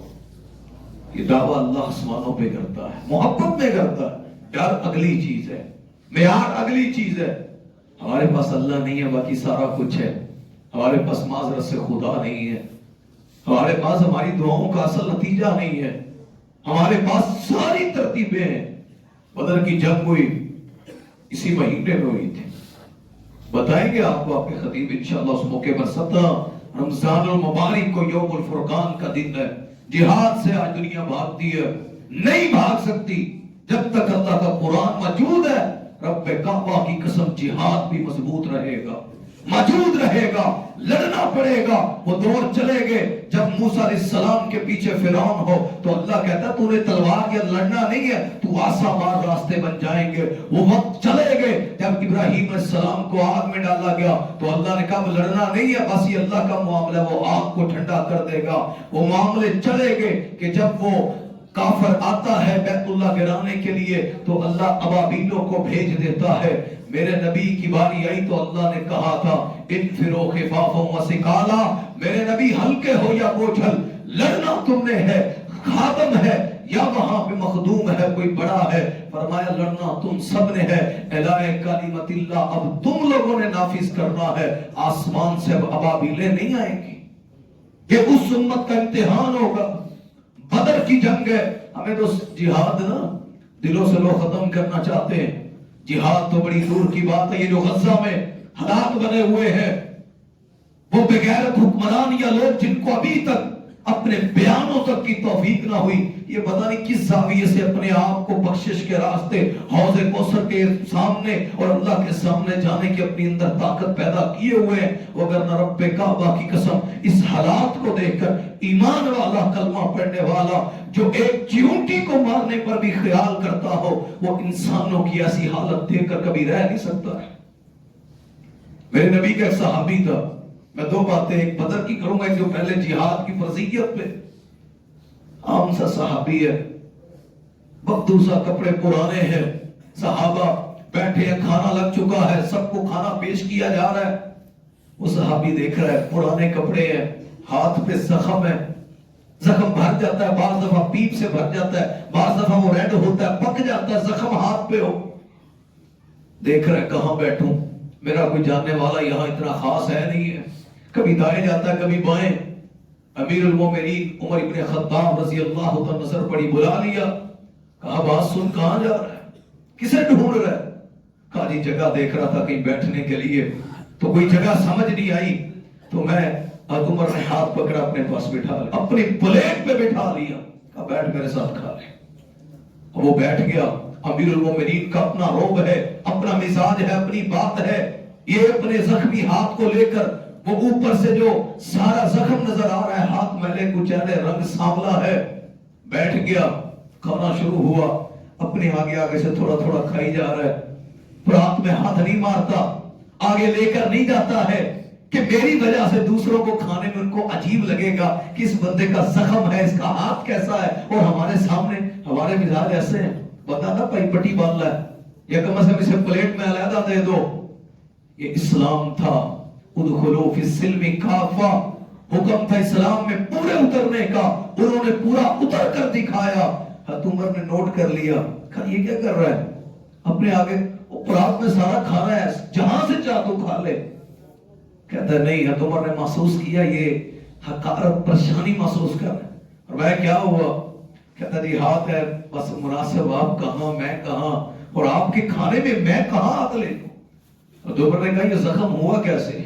یہ دعویٰ اللہ آسمانوں پہ کرتا ہے، محبت میں کرتا ہے۔ پیار اگلی چیز ہے، معیار اگلی چیز ہے۔ ہمارے پاس اللہ نہیں ہے، باقی سارا کچھ ہے۔ ہمارے پاس معذرت سے خدا نہیں ہے، ہمارے پاس ہماری دعاؤں کا اصل نتیجہ نہیں ہے، ہمارے پاس ساری ترتیبیں ہیں۔ بدر کی جنگ ہوئی، اسی مہینے میں ہوئی تھی، بتائیں گے آپ کو آپ کے خطیب انشاءاللہ اس موقع پر۔ 17 رمضان المبارک کو یوم الفرقان کا دن ہے۔ جہاد سے آج دنیا بھاگتی ہے، نہیں بھاگ سکتی جب تک اللہ کا قرآن موجود ہے۔ رب کعبہ کی قسم جہاد بھی مضبوط رہے گا، موجود رہے گا، لڑنا پڑے گا۔ وہ دور چلے گئے جب موسیٰ علیہ السلام کے پیچھے فرعون ہو تو اللہ کہتا ہے تو نے تلوار یا لڑنا نہیں ہے، تو آسا مار راستے بن جائیں گے۔ وہ وقت چلے گئے جب ابراہیم علیہ السلام کو آگ میں ڈالا گیا تو اللہ نے کہا وہ لڑنا نہیں ہے، بس یہ اللہ کا معاملہ ہے، وہ آگ کو ٹھنڈا کر دے گا۔ وہ معاملے چلے گئے کہ جب وہ کافر آتا ہے بیت اللہ گرانے کے لیے تو اللہ ابابیلوں کو بھیج دیتا ہے۔ میرے نبی کی باری آئی تو اللہ نے کہا تھا انفروا خفافا وثقالا، میرے نبی ہلکے ہو یا بوجھل، لڑنا تم نے ہے، خادم ہے یا وہاں پہ مخدوم ہے کوئی بڑا ہے، فرمایا لڑنا تم سب نے ہے۔ اعلاء کلمت اللہ اب تم لوگوں نے نافذ کرنا ہے، آسمان سے اب ابابیلیں نہیں آئیں گی۔ یہ اس امت کا امتحان ہوگا۔ بدر کی جنگ ہے، ہمیں تو جہاد نا دلوں سے لوگ ختم کرنا چاہتے ہیں، جہاد تو بڑی دور کی بات ہے۔ یہ جو غزہ میں حالات بنے ہوئے ہیں وہ بغیرت حکمران یا لوگ جن کو ابھی تک اپنے بیانوں تک کی توفیق نہ ہوئی، یہ پتہ نہیں کس زاویے سے اپنے آپ کو بخشش کے راستے حوض کوثر کے سامنے اور اللہ کے سامنے جانے کی اپنی اندر طاقت پیدا کیے ہوئے ہیں۔ وگرنہ رب کعبہ کی قسم اس حالات کو دیکھ کر ایمان والا، کلمہ پڑھنے والا جو ایک چیونٹی کو مارنے پر بھی خیال کرتا ہو، وہ انسانوں کی ایسی حالت دیکھ کر کبھی رہ نہیں سکتا ہے۔ میرے نبی کا ایک صحابی تھا، میں دو باتیں ایک بدر کی کروں گا، ایک جو پہلے جہاد کی فرضیت پہ۔ عام سا صحابی ہے، بدو سا، کپڑے پرانے ہیں، صحابہ بیٹھے ہیں، کھانا لگ چکا ہے، سب کو کھانا پیش کیا جا رہا ہے۔ وہ صحابی دیکھ رہا ہے پرانے کپڑے ہیں، ہاتھ پہ زخم ہے، زخم بھر جاتا ہے، بعض دفعہ پیپ سے بھر جاتا ہے، بعض دفعہ وہ ریڈ ہوتا ہے، پک جاتا ہے، زخم ہاتھ پہ ہو۔ دیکھ رہا ہے کہاں بیٹھوں، میرا کوئی جاننے والا یہاں اتنا خاص ہے نہیں ہے، کبھی دائیں جاتا ہے کبھی بائیں۔ امیر المومنین عمر ابن خطاب رضی اللہ عنہ نظر پڑی، بلا لیا، کہا بات سن کہاں جا رہا ہے، کسے ڈھونڈ رہا ہے؟ کہا جی جگہ دیکھ رہا تھا کہیں بیٹھنے کے لیے، تو کوئی جگہ سمجھ نہیں آئی تو میں عمر نے ہاتھ پکڑا اپنے پاس بٹھا لیا، اپنی پلیٹ پہ بٹھا لیا، کہا بیٹھ میرے ساتھ کھا لے۔ وہ بیٹھ گیا۔ امیر المومنین کا اپنا روب ہے، اپنا مزاج ہے، اپنی بات ہے، یہ اپنے زخمی ہاتھ کو لے کر وہ اوپر سے جو سارا زخم نظر آ رہا ہے، ہاتھ میلے کچیلے، رنگ سانولا ہے، بیٹھ گیا، کھانا شروع ہوا، اپنے آگے سے تھوڑا تھوڑا کھائی جا رہا ہے، پرات میں ہاتھ نہیں مارتا، آگے لے کر نہیں جاتا ہے کہ میری وجہ سے دوسروں کو کھانے میں ان کو عجیب لگے گا کہ اس بندے کا زخم ہے، اس کا ہاتھ کیسا ہے، اور ہمارے سامنے ہمارے مزاج ایسے ہیں، بتا نا پائی پٹی باندھ ہے یا کم از کم اسے پلیٹ میں علیحدہ دے دو۔ یہ اسلام تھا، ادخلوا فی السلم کافہ، حکم تھا اسلام میں پورے اترنے کا، انہوں نے پورا اتر کر دکھایا۔ حضرت عمر نے نوٹ کر لیا، کہا یہ کیا کر رہا ہے، اپنے آگے رات میں سارا کھانا ہے، جہاں سے چاہ تو کھا لے۔ کہتا ہے نہیں، حضرت عمر نے محسوس کیا یہ حقارت، پریشانی محسوس کر رہا ہے، اور وہ کیا ہوا؟ کہتا جی ہاتھ ہے، بس مناسب، آپ کہاں میں کہاں، اور آپ کے کھانے میں میں کہاں ہاتھ لے لوں؟ حضرت عمر نے کہا یہ زخم ہوا کیسے؟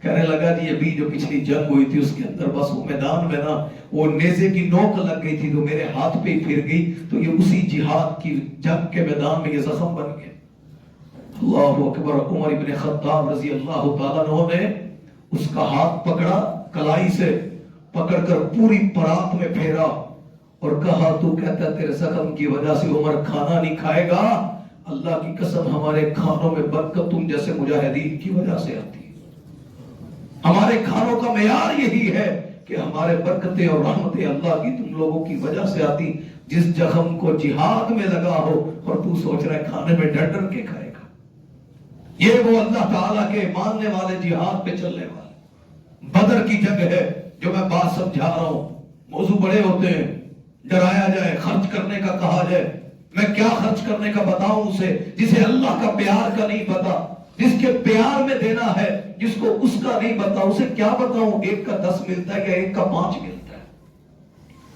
کہنے لگا جی ابھی جو پچھلی جنگ ہوئی تھی اس کے اندر بس وہ میدان میں نا وہ نیزے کی نوک لگ گئی تھی تو میرے ہاتھ پہ پھر گئی، تو یہ اسی جہاد کی جنگ کے میدان میں یہ زخم بن گیا۔ اللہ اکبر۔ عمر ابن خطاب رضی اللہ تعالیٰ عنہ نے اس کا ہاتھ پکڑا، کلائی سے پکڑ کر پوری پرات میں پھیرا اور کہا تو کہتا ہے تیرے زخم کی وجہ سے عمر کھانا نہیں کھائے گا، اللہ کی قسم ہمارے کھانوں میں برکت تم جیسے مجاہدین کی وجہ سے آتی ہے، ہمارے کھانوں کا معیار یہی ہے کہ ہمارے برکتیں اور رحمتیں اللہ کی تم لوگوں کی وجہ سے آتی۔ جس زخم کو جہاد میں لگا ہو اور تو سوچ رہا ہے کھانے میں ڈر ڈر کے کھائے گا، یہ وہ اللہ تعالیٰ کے ماننے والے، جہاد پہ چلنے والے۔ بدر کی جنگ ہے جو میں بات سمجھا رہا ہوں، موضوع بڑے ہوتے ہیں، ڈرایا جائے، خرچ کرنے کا کہا جائے، میں کیا خرچ کرنے کا بتاؤں اسے جسے اللہ کا پیار کا نہیں پتا، جس کے پیار میں دینا ہے، جس کو اس کا نہیں پتا، اسے کیا بتاؤں ایک کا 10 ملتا ہے یا ایک کا 5 ملتا ہے،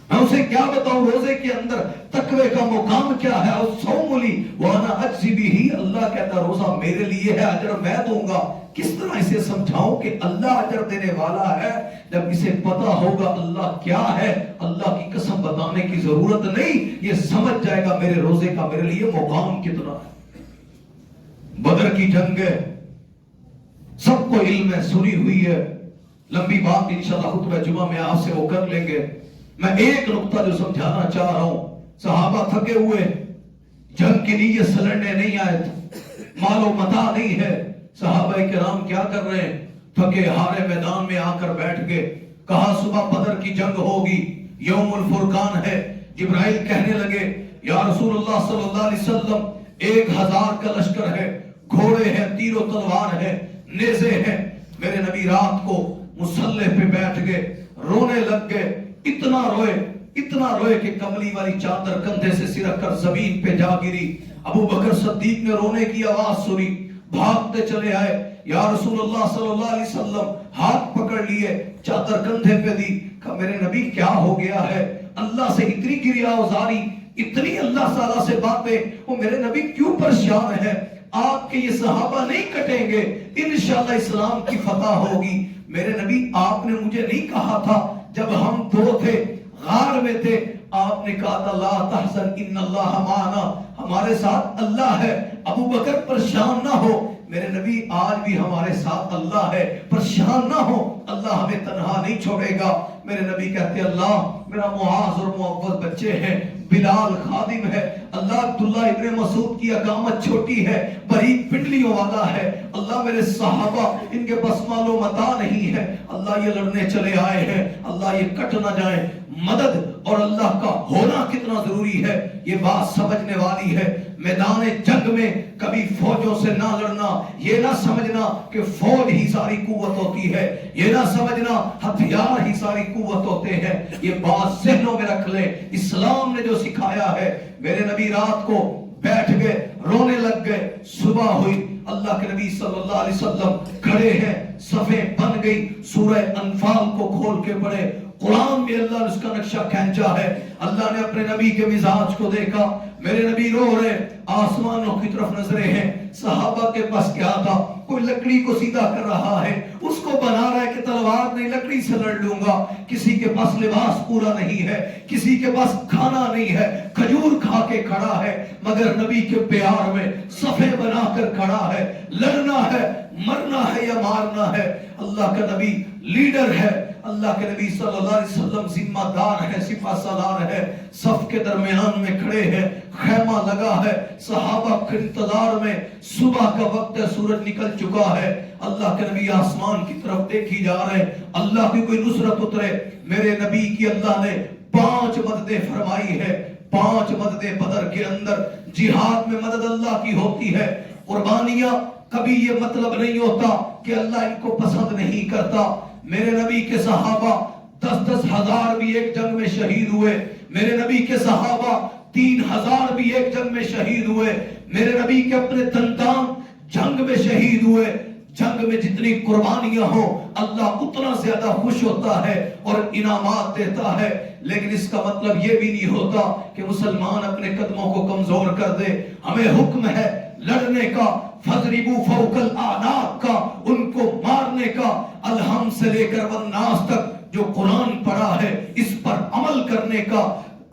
میں اسے کیا بتاؤں روزے کے اندر تقوی کا مقام کیا ہے، اور صوم لی وانا اجزی بھی، اللہ کہتا روزہ میرے لیے ہے، اجر میں دوں گا۔ کس طرح اسے سمجھاؤں کہ اللہ اجر دینے والا ہے؟ جب اسے پتا ہوگا اللہ کیا ہے، اللہ کی قسم بتانے کی ضرورت نہیں، یہ سمجھ جائے گا میرے روزے کا میرے لیے مقام کتنا ہے۔ بدر کی جنگ ہے، سب کو علم ہے، سنی ہوئی ہے، لمبی بات انشاءاللہ خطبہ جمعہ میں آپ سے وہ کر لیں گے۔ میں ایک نقطہ جو سمجھانا چاہ رہا ہوں، صحابہ تھکے ہوئے، جنگ کے لیے سلنڈے نہیں آئے تھے، مال و متاع نہیں ہے، صحابہ کرام کیا کر رہے ہیں؟ تھکے ہارے میدان میں آ کر بیٹھ گئے، کہا صبح بدر کی جنگ ہوگی، یوم الفرقان ہے۔ جبرائیل کہنے لگے یا رسول اللہ صلی اللہ علیہ وسلم 1000 کا لشکر ہے، گھوڑے ہیں، تیر و تلوار ہے، نیزے ہیں۔ میرے نبی رات کو مصلح پہ بیٹھ گئے، رونے لگ گئے، اتنا روئے کہ کملی والی چادر کندھے سے سرک کر زمین پہ جا گری۔ ابو بکر صدیق نے رونے کی آواز سنی، بھاگتے چلے آئے، یا رسول اللہ صلی اللہ علیہ وسلم، ہاتھ پکڑ لیے، چادر کندھے پہ دی، کہا میرے نبی کیا ہو گیا ہے؟ اللہ سے اتنی گریا اوزاری، اتنی اللہ تعالیٰ سے باتیں، وہ میرے نبی کیوں پریشان ہے؟ آپ کے یہ صحابہ نہیں کٹیں گے، انشاءاللہ اسلام کی فتح ہوگی۔ میرے نبی آپ نے مجھے نہیں کہا تھا جب ہم 2 تھے، غار میں تھے، آپ نے کہا تھا لا تحزن ان اللہ معنا، ہمارے ساتھ اللہ ہے، ابو بکر پریشان نہ ہو۔ میرے نبی آج بھی ہمارے ساتھ اللہ ہے، پریشان نہ ہو، اللہ ہمیں تنہا نہیں چھوڑے گا۔ میرے نبی کہتے اللہ میرا معاذ اور معوذ بچے ہیں، بلال خادم ہے، اللہ عبداللہ ابن مسعود کی اقامت چھوٹی ہے، باریک پنڈلیوں والا ہے، اللہ میرے صحابہ ان کے پاس مال و متاع نہیں ہے، اللہ یہ لڑنے چلے آئے ہیں، اللہ یہ کٹ نہ جائیں۔ مدد اور اللہ کا ہونا کتنا ضروری ہے یہ بات سمجھنے والی ہے۔ میدان جنگ میں کبھی فوجوں سے نہ لڑنا، یہ نہ سمجھنا کہ فوج ہی ساری قوت ہوتی ہے، یہ نہ سمجھنا ہتھیار ہی ساری قوت ہوتے ہیں، یہ بات ذہنوں میں رکھ لیں۔ اسلام نے جو سکھایا ہے، میرے نبی رات کو بیٹھ گئے، رونے لگ گئے، صبح ہوئی، اللہ کے نبی صلی اللہ علیہ وسلم کھڑے ہیں، صفیں بن گئی، سورہ انفال کو کھول کے پڑھے، قرآن میں اللہ نے اس کا نقشہ کھینچا ہے۔ اللہ نے اپنے نبی کے مزاج کو دیکھا، میرے نبی رو رہے، آسمانوں کی طرف نظریں ہیں۔ صحابہ کے پاس کیا تھا؟ کوئی لکڑی کو سیدھا کر رہا ہے، اس کو بنا رہا ہے کہ تلوار نہیں لکڑی سے لڑ لوں گا۔ کسی کے پاس لباس پورا نہیں ہے، کسی کے پاس کھانا نہیں ہے، کھجور کھا کے کھڑا ہے، مگر نبی کے پیار میں صفیں بنا کر کھڑا ہے۔ لڑنا ہے، مرنا ہے یا مارنا ہے. اللہ کا نبی لیڈر ہے, اللہ کے نبی صلی اللہ علیہ وسلم ذمہ دار ہے, سپہ سالار ہے, صف کے درمیان میں کھڑے ہیں, خیمہ لگا ہے, صحابہ کے انتظار میں, صبح کا وقت ہے, سورج نکل چکا ہے, اللہ کے نبی آسمان کی طرف دیکھی جا رہے ہیں, اللہ کی کوئی نصرت اترے. میرے نبی کی اللہ نے 5 مددیں فرمائی ہے. 5 مددیں بدر کے اندر. جہاد میں مدد اللہ کی ہوتی ہے. قربانیاں کبھی یہ مطلب نہیں ہوتا کہ اللہ ان کو پسند نہیں کرتا. میرے نبی کے صحابہ 10-10 ہزار بھی ایک جنگ میں شہید ہوئے. میرے نبی کے صحابہ 3,000 بھی ایک جنگ میں شہید ہوئے. میرے نبی کے اپنے دندان جنگ میں شہید ہوئے. جنگ میں جتنی قربانیاں ہوں اللہ اتنا زیادہ خوش ہوتا ہے اور انعامات دیتا ہے. لیکن اس کا مطلب یہ بھی نہیں ہوتا کہ مسلمان اپنے قدموں کو کمزور کر دے. ہمیں حکم ہے لڑنے کا, فَضْرِبُوا فَوْقَ الْأَعْنَاقِ کا, ان کو مارنے کا. الحم سے لے کر والناس تک جو قرآن پڑھا ہے اس پر عمل کرنے کا.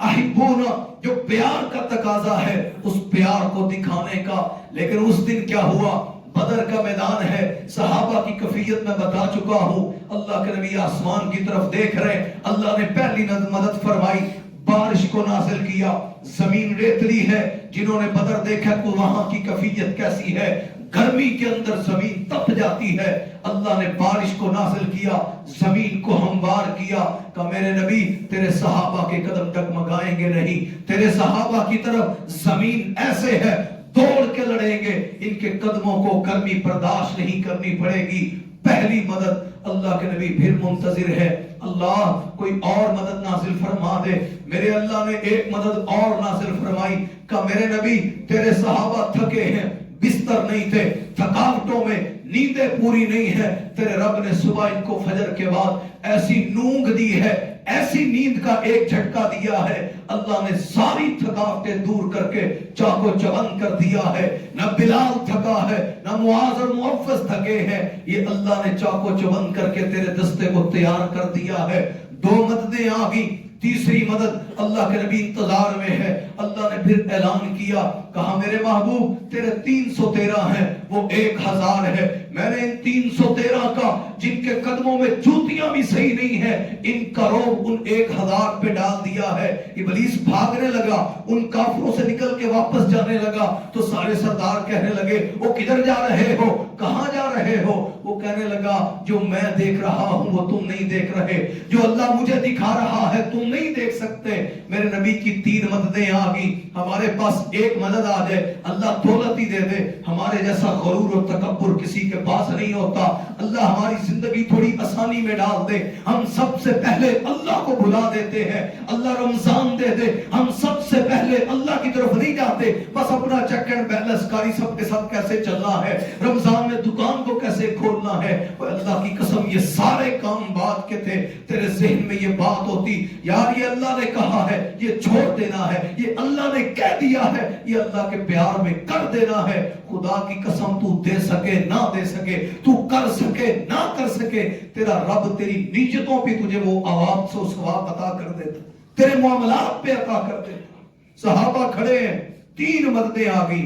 احبونا جو پیار کا تقاضا ہے اس پیار کو دکھانے کا. لیکن اس دن کیا ہوا؟ بدر کا میدان ہے, صحابہ کی کیفیت میں بتا چکا ہوں. اللہ کے نبی آسمان کی طرف دیکھ رہے, اللہ نے پہلی مدد فرمائی, بارش کو نازل کیا. زمین ریتلی ہے, جنہوں نے بدر دیکھا تو وہاں کی کیفیت کیسی ہے, گرمی کے اندر زمین تپ جاتی ہے. اللہ نے بارش کو نازل کیا, زمین کو ہموار کیا. کہ میرے نبی تیرے صحابہ کے قدم ڈگمگائیں گے نہیں, تیرے صحابہ کی طرف زمین ایسے ہے دوڑ کے لڑیں گے, ان کے قدموں کو گرمی برداشت نہیں کرنی پڑے گی. پہلی مدد. اللہ کے نبی پھر منتظر ہے, اللہ کوئی اور مدد نازل فرما دے. میرے اللہ نے ایک مدد اور نازل فرمائی. کہ میرے نبی تیرے صحابہ تھکے ہیں, بستر نہیں تھے, تھکاوٹوں میں نیندیں پوری نہیں ہے. تیرے رب نے صبح ان کو فجر کے بعد ایسی نونگ دی ہے, ایسی نیند کا ایک جھٹکا دیا ہے, اللہ نے ساری تھکاوٹیں دور کر کے چاق و چوبند کر دیا ہے. نہ بلال تھکا ہے, نہ معاذ اور معوذ تھکے ہیں, یہ اللہ نے چاق و چوبند کر کے تیرے دستے کو تیار کر دیا ہے. 2 مددیں آ گئی. تیسری مدد اللہ کے نبی انتظار میں ہے. اللہ نے پھر اعلان کیا, کہا میرے محبوب تیرے 313 ہیں, وہ 1000 ہے. میں نے ان 313 کا جن کے قدموں میں جوتیاں بھی صحیح نہیں ہے, ان کا روب ان 1000 پہ ڈال دیا ہے. ابلیس بھاگنے لگا, ان کافروں سے نکل کے واپس جانے لگا. تو سارے سردار کہنے لگے وہ کدھر جا رہے ہو, کہاں جا رہے ہو؟ وہ کہنے لگا جو میں دیکھ رہا ہوں وہ تم نہیں دیکھ رہے, جو اللہ مجھے دکھا رہا ہے تم نہیں دیکھ سکتے. میرے نبی کی 3 مددیں آ گئی. ہمارے پاس ایک مدد آ جائے اللہ دولت ہی دے دے, ہمارے جیسا غرور اور تکبر کسی کے پاس نہیں ہوتا. اللہ ہماری زندگی تھوڑی آسانی میں ڈال دے, ہم سب سے پہلے اللہ کو بھلا دیتے ہیں. اللہ رمضان دے دے, ہم سب سے پہلے اللہ کی طرف نہیں جاتے, بس اپنا چیک اینڈ بیلنس کاری سب کے ساتھ کیسے چلنا ہے, رمضان میں دکان کو کیسے کھولنا ہے. اللہ کی قسم یہ سارے کام بات کے تھے. تیرے ذہن میں یہ بات ہوتی یار یہ اللہ نے کہا ہے, یہ چھوڑ دینا ہے, یہ اللہ نے کہہ دیا ہے, یہ اللہ کے پیار میں کر دینا ہے. خدا کی قسم تو دے سکے نہ دے سکے, تو کر سکے نہ کر سکے, تیرا رب تیری نیتوں پہ تجھے وہ عوام سے ثواب عطا کر دیتا, تیرے معاملات پہ عطا کر دیتا. صحابہ کھڑے ہیں, 3 مددیں آ گئی.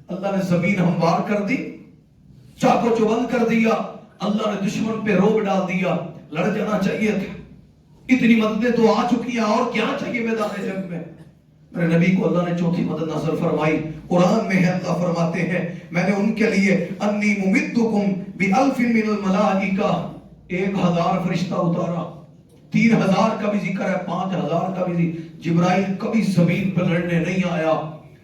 اللہ نے زمین ہموار کر دی, چاقو چوبند کر دیا. اللہ نے دشمن پہ روب ڈال دیا. لڑ جانا چاہیے تھا, اتنی مددیں تو آ چکی ہیں, اور کیا چاہیے میدان جنگ میں. میرے نبی کو اللہ نے 4تھی مدد نازل فرمائی. قرآن میں ہے, اللہ فرماتے ہیں میں نے ان کے لیے انی ممدکم بألف من الملائکہ 1000 فرشتہ اتارا. 3000 کا بھی ذکر ہے, 5000 کا بھی ذکر. جبرائیل کبھی زمین پر لڑنے نہیں آیا.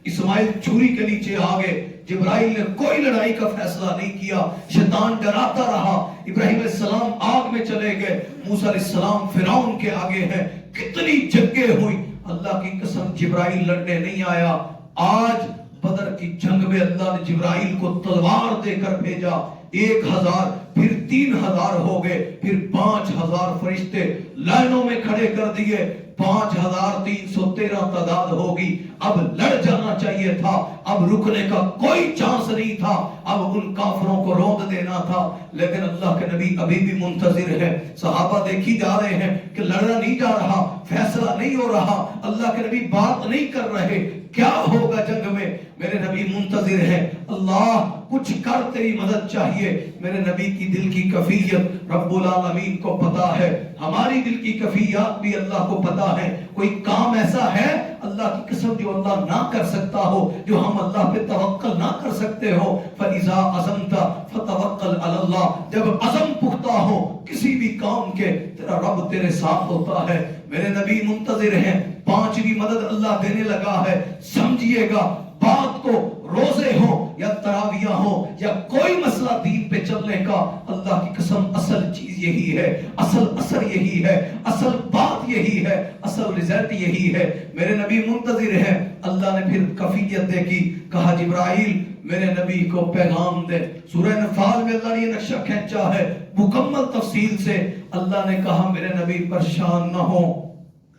اسماعیل چھری کے نیچے آ گئے, جبرائیل نے کوئی لڑائی کا فیصلہ نہیں کیا. شیطان ڈراتا رہا. ابراہیم علیہ السلام آگ میں چلے گئے, موسیٰ علیہ السلام فرعون کے آگے ہیں. کتنی جنگیں ہوئی, اللہ کی قسم جبرائیل لڑنے نہیں آیا. آج بدر کی جنگ میں اللہ نے جبرائیل کو تلوار دے کر بھیجا. 1000 پھر 3000 ہو گئے, پھر 5000 فرشتے لائنوں میں کھڑے کر دیے. 5313 تعداد ہوگی. اب لڑ جانا چاہیے تھا, اب رکنے کا کوئی چانس نہیں تھا, اب ان کافروں کو روند دینا تھا. لیکن اللہ کے نبی ابھی بھی منتظر ہے. صحابہ دیکھی جا رہے ہیں کہ لڑنا نہیں جا رہا, فیصلہ نہیں ہو رہا، اللہ کے نبی بات نہیں کر رہے، کیا ہوگا جنگ میں؟ میرے نبی منتظر ہے، اللہ کچھ کر، تیری مدد چاہیے۔ میرے نبی کی دل کی کیفیت رب العالمین کو پتا ہے، ہماری دل کی کیفیات بھی اللہ کو پتا ہے۔ کوئی کام ایسا ہے اللہ کی قسم جو اللہ نہ کر سکتا ہو، جو ہم اللہ پہ توکل نہ کر سکتے ہو، فَإِذَا عَزَمْتَ فَتَوَكَّلْ عَلَى اللَّهِ، جب عزم پختہ ہو کسی بھی کام کے، تیرا رب تیرے ساتھ ہوتا ہے۔ میرے نبی منتظر ہیں، پانچویں مدد اللہ دینے لگا ہے۔ سمجھیے گا، بات کو روزے ہو یا تراویح ہو یا کوئی مسئلہ دین پہ چلنے کا، اللہ کی قسم اصل چیز یہی ہے، اصل اثر یہی ہے، اصل بات یہی ہے، اصل رزلٹ یہی ہے۔ میرے نبی منتظر ہیں، اللہ نے پھر کفیت دیکھی، کہا جبرائیل میرے نبی کو پیغام دے۔ سورہ نفال میں اللہ نے یہ نقشہ کھینچا ہے مکمل تفصیل سے۔ اللہ نے کہا میرے نبی پریشان نہ ہو،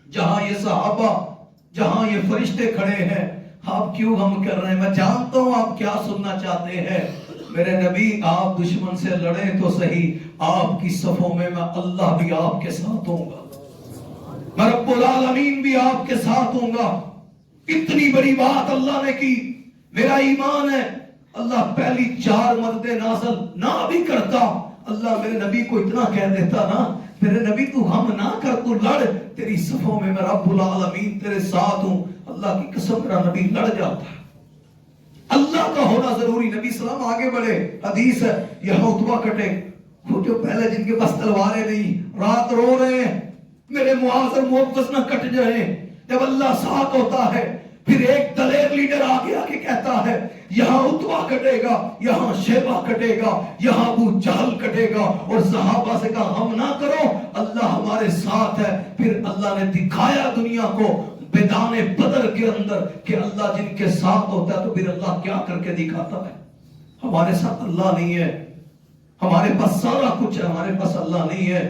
جہاں یہ صحابہ، جہاں یہ فرشتے کھڑے ہیں، آپ کیوں غم کر رہے ہیں؟ میں جانتا ہوں آپ کیا سننا چاہتے ہیں۔ میرے نبی آپ دشمن سے لڑیں تو صحیح، آپ کی صفوں میں اللہ بھی آپ کے ساتھ ہوں گا، میں رب العالمین بھی آپ کے ساتھ ہوں گا۔ اتنی بڑی بات اللہ نے کی، میرا ایمان ہے اللہ پہلی 4 مددیں نازل نہ بھی کرتا، اللہ میرے نبی کو اتنا کہہ دیتا نا، میرے نبی تو غم نہ کر، تو لڑ، تیری صفوں میں رب العالمین تیرے ساتھ ہوں۔ اللہ کی قسم میرا نبی لڑ جاتا ہے، اللہ کا ہونا ضروری۔ نبی سلام آگے بڑھے، حدیث ہے یہاں اتبا کٹے، وہ جو پہلے جن کے پاس تلواریں نہیں، رات رو رہے ہیں میرے معاذر موقس نہ کٹ جائیں۔ جب اللہ ساتھ ہوتا ہے پھر ایک دلیر لیڈر آگے آگے کہتا ہے یہاں اتبا کٹے گا، یہاں شیبہ کٹے گا، یہاں ابو جہل کٹے گا، اور صحابہ سے کہا ہم نہ کرو، اللہ ہمارے ساتھ ہے۔ پھر اللہ نے دکھایا دنیا کو میدان بدر کے اندر کہ اللہ جن کے ساتھ ہوتا ہے تو پھر اللہ کیا کر کے دکھاتا ہے۔ ہمارے ساتھ اللہ نہیں ہے، ہمارے پاس سارا کچھ ہے، ہمارے پاس اللہ نہیں ہے۔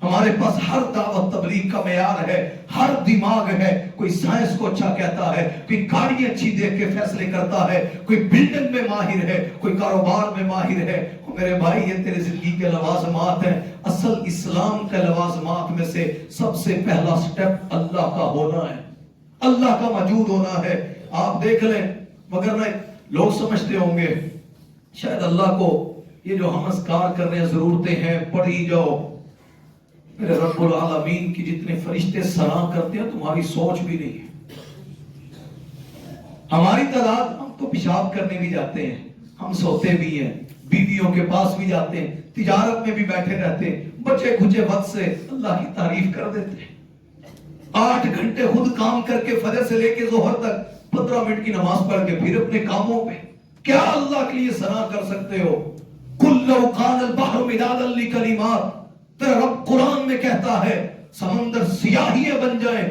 ہمارے پاس ہر دعوت تبلیغ کا معیار ہے، ہر دماغ ہے، کوئی سائنس کو اچھا کہتا ہے، کوئی گاڑی اچھی دیکھ کے فیصلے کرتا ہے، کوئی بلڈنگ میں ماہر ہے، کوئی کاروبار میں ماہر ہے۔ میرے بھائی یہ تیرے زندگی کے لوازمات ہیں۔ اصل اسلام کے لوازمات میں سے سب سے پہلا سٹیپ اللہ کا ہونا ہے، اللہ کا موجود ہونا ہے۔ آپ دیکھ لیں، مگر نہ لوگ سمجھتے ہوں گے شاید اللہ کو یہ جو ہم اذکار کر رہے ہیں ضرورتیں ہیں پڑھی جاؤ۔ میرے رب العالمین کی جتنے فرشتے سنا کرتے ہیں تمہاری سوچ بھی نہیں ہے۔ ہماری تعداد، ہم تو پیشاب کرنے بھی جاتے ہیں، ہم سوتے بھی ہیں، بیویوں کے پاس بھی جاتے ہیں، تجارت میں بھی بیٹھے رہتے ہیں، بچے کھچے وقت سے اللہ کی تعریف کر دیتے ہیں۔ 8 گھنٹے خود کام کر کے فجر سے لے کے ظہر تک 15 منٹ کی نماز پڑھ کے پھر اپنے کاموں پہ کیا اللہ کے لیے ثنا کر سکتے ہو؟ قُلْ لَوْ كَانَ الْبَحْرُ مِدَادًا لِكَلِمَاتِ، تیرا رب قرآن میں کہتا ہے سمندر سیاہیاں بن جائیں،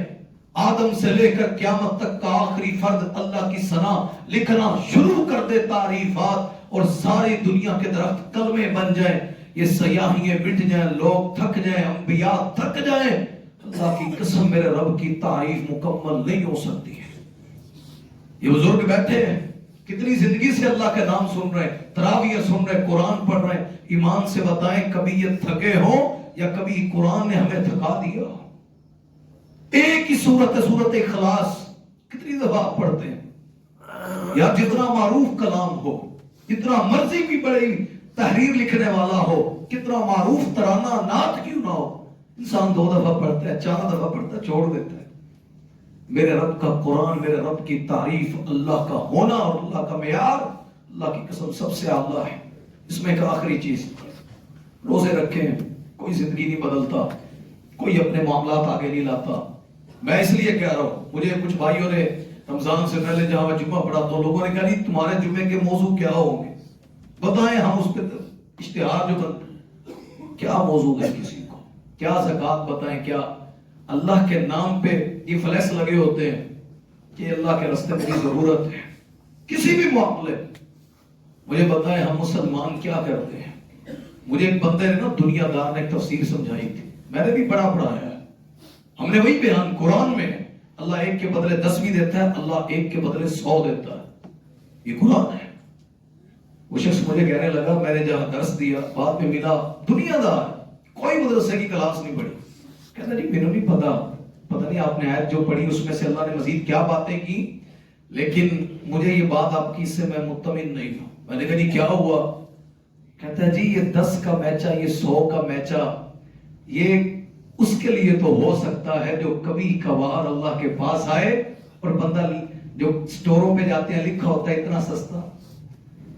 آدم سے لے کر قیامت تک کا آخری فرد اللہ کی ثنا لکھنا شروع کر دے، تعریفات، اور ساری دنیا کے درخت کلمے بن جائیں، یہ سیاہیاں مٹ جائیں، لوگ تھک جائیں، انبیاء تھک جائیں، اللہ کی قسم میرے رب کی تعریف مکمل نہیں ہو سکتی ہے۔ یہ بزرگ بیٹھے ہیں، کتنی زندگی سے اللہ کے نام سن رہے ہیں، تراویح سن رہے ہیں، قرآن پڑھ رہے ہیں، ایمان سے بتائیں کبھی یہ تھکے ہوں یا کبھی قرآن نے ہمیں تھکا دیا؟ ایک ہی سورت ہے، سورت اخلاص، کتنی دفعہ آپ پڑھتے ہیں؟ یا جتنا معروف کلام ہو، جتنا مرضی بھی بڑی تحریر لکھنے والا ہو، کتنا معروف ترانہ نعت کیوں نہ ہو، انسان 2 دفعہ پڑھتا ہے، 4 دفعہ پڑھتا ہے، چھوڑ دیتا ہے۔ میرے رب کا قرآن، میرے رب کی تعریف، اللہ کا ہونا اور اللہ کا معیار اللہ کی قسم سب سے اعلیٰ ہے۔ اس میں ایک آخری چیز، روزے رکھیں، کوئی زندگی نہیں بدلتا، کوئی اپنے معاملات آگے نہیں لاتا۔ میں اس لیے کہہ رہا ہوں، مجھے کچھ بھائیوں نے رمضان سے پہلے جہاں میں جمعہ پڑھا تو لوگوں نے کہا نہیں تمہارے جمعے کے موضوع کیا ہوں گے، بتائیں ہم اس پہ اشتہار جو کیا موضوع ہے، کسی کو کیا زکوٰۃ بتائیں، کیا اللہ کے نام پہ یہ فلیکس لگے ہوتے ہیں کہ اللہ کے راستے میں ضرورت ہے، کسی بھی معاملے۔ مجھے بتائیں ہم مسلمان کیا کرتے ہیں؟ مجھے ایک بندے نے نا، دنیا دار نے ایک تفسیر سمجھائی تھی، میں نے بھی بڑا پڑھایا ہے، ہم نے وہی بیان قرآن میں ہے، اللہ 1 کے بدلے 10 بھی دیتا ہے، اللہ 1 کے بدلے 100 دیتا ہے، یہ قرآن ہے۔ وہ شخص مجھے کہنے لگا، میں نے جہاں درس دیا بعد میں ملا دنیا دار، کوئی مدرسے کی کلاس نہیں پڑھی، کہتا نہیں میرے نہیں پتا نہیں آپ نے آیت جو پڑھی اس میں سے اللہ نے مزید کیا باتیں کی، لیکن مجھے یہ بات آپ کی اس سے میں مطمئن نہیں ہوں۔ میں نے کہا جی کیا ہوا؟ کہتا ہے جی یہ 10 کا میچا، یہ 100 کا میچا، یہ اس کے لیے تو ہو سکتا ہے جو کبھی کبھار اللہ کے پاس آئے اور بندہ جو سٹوروں پہ جاتے ہیں لکھا ہوتا ہے اتنا سستا،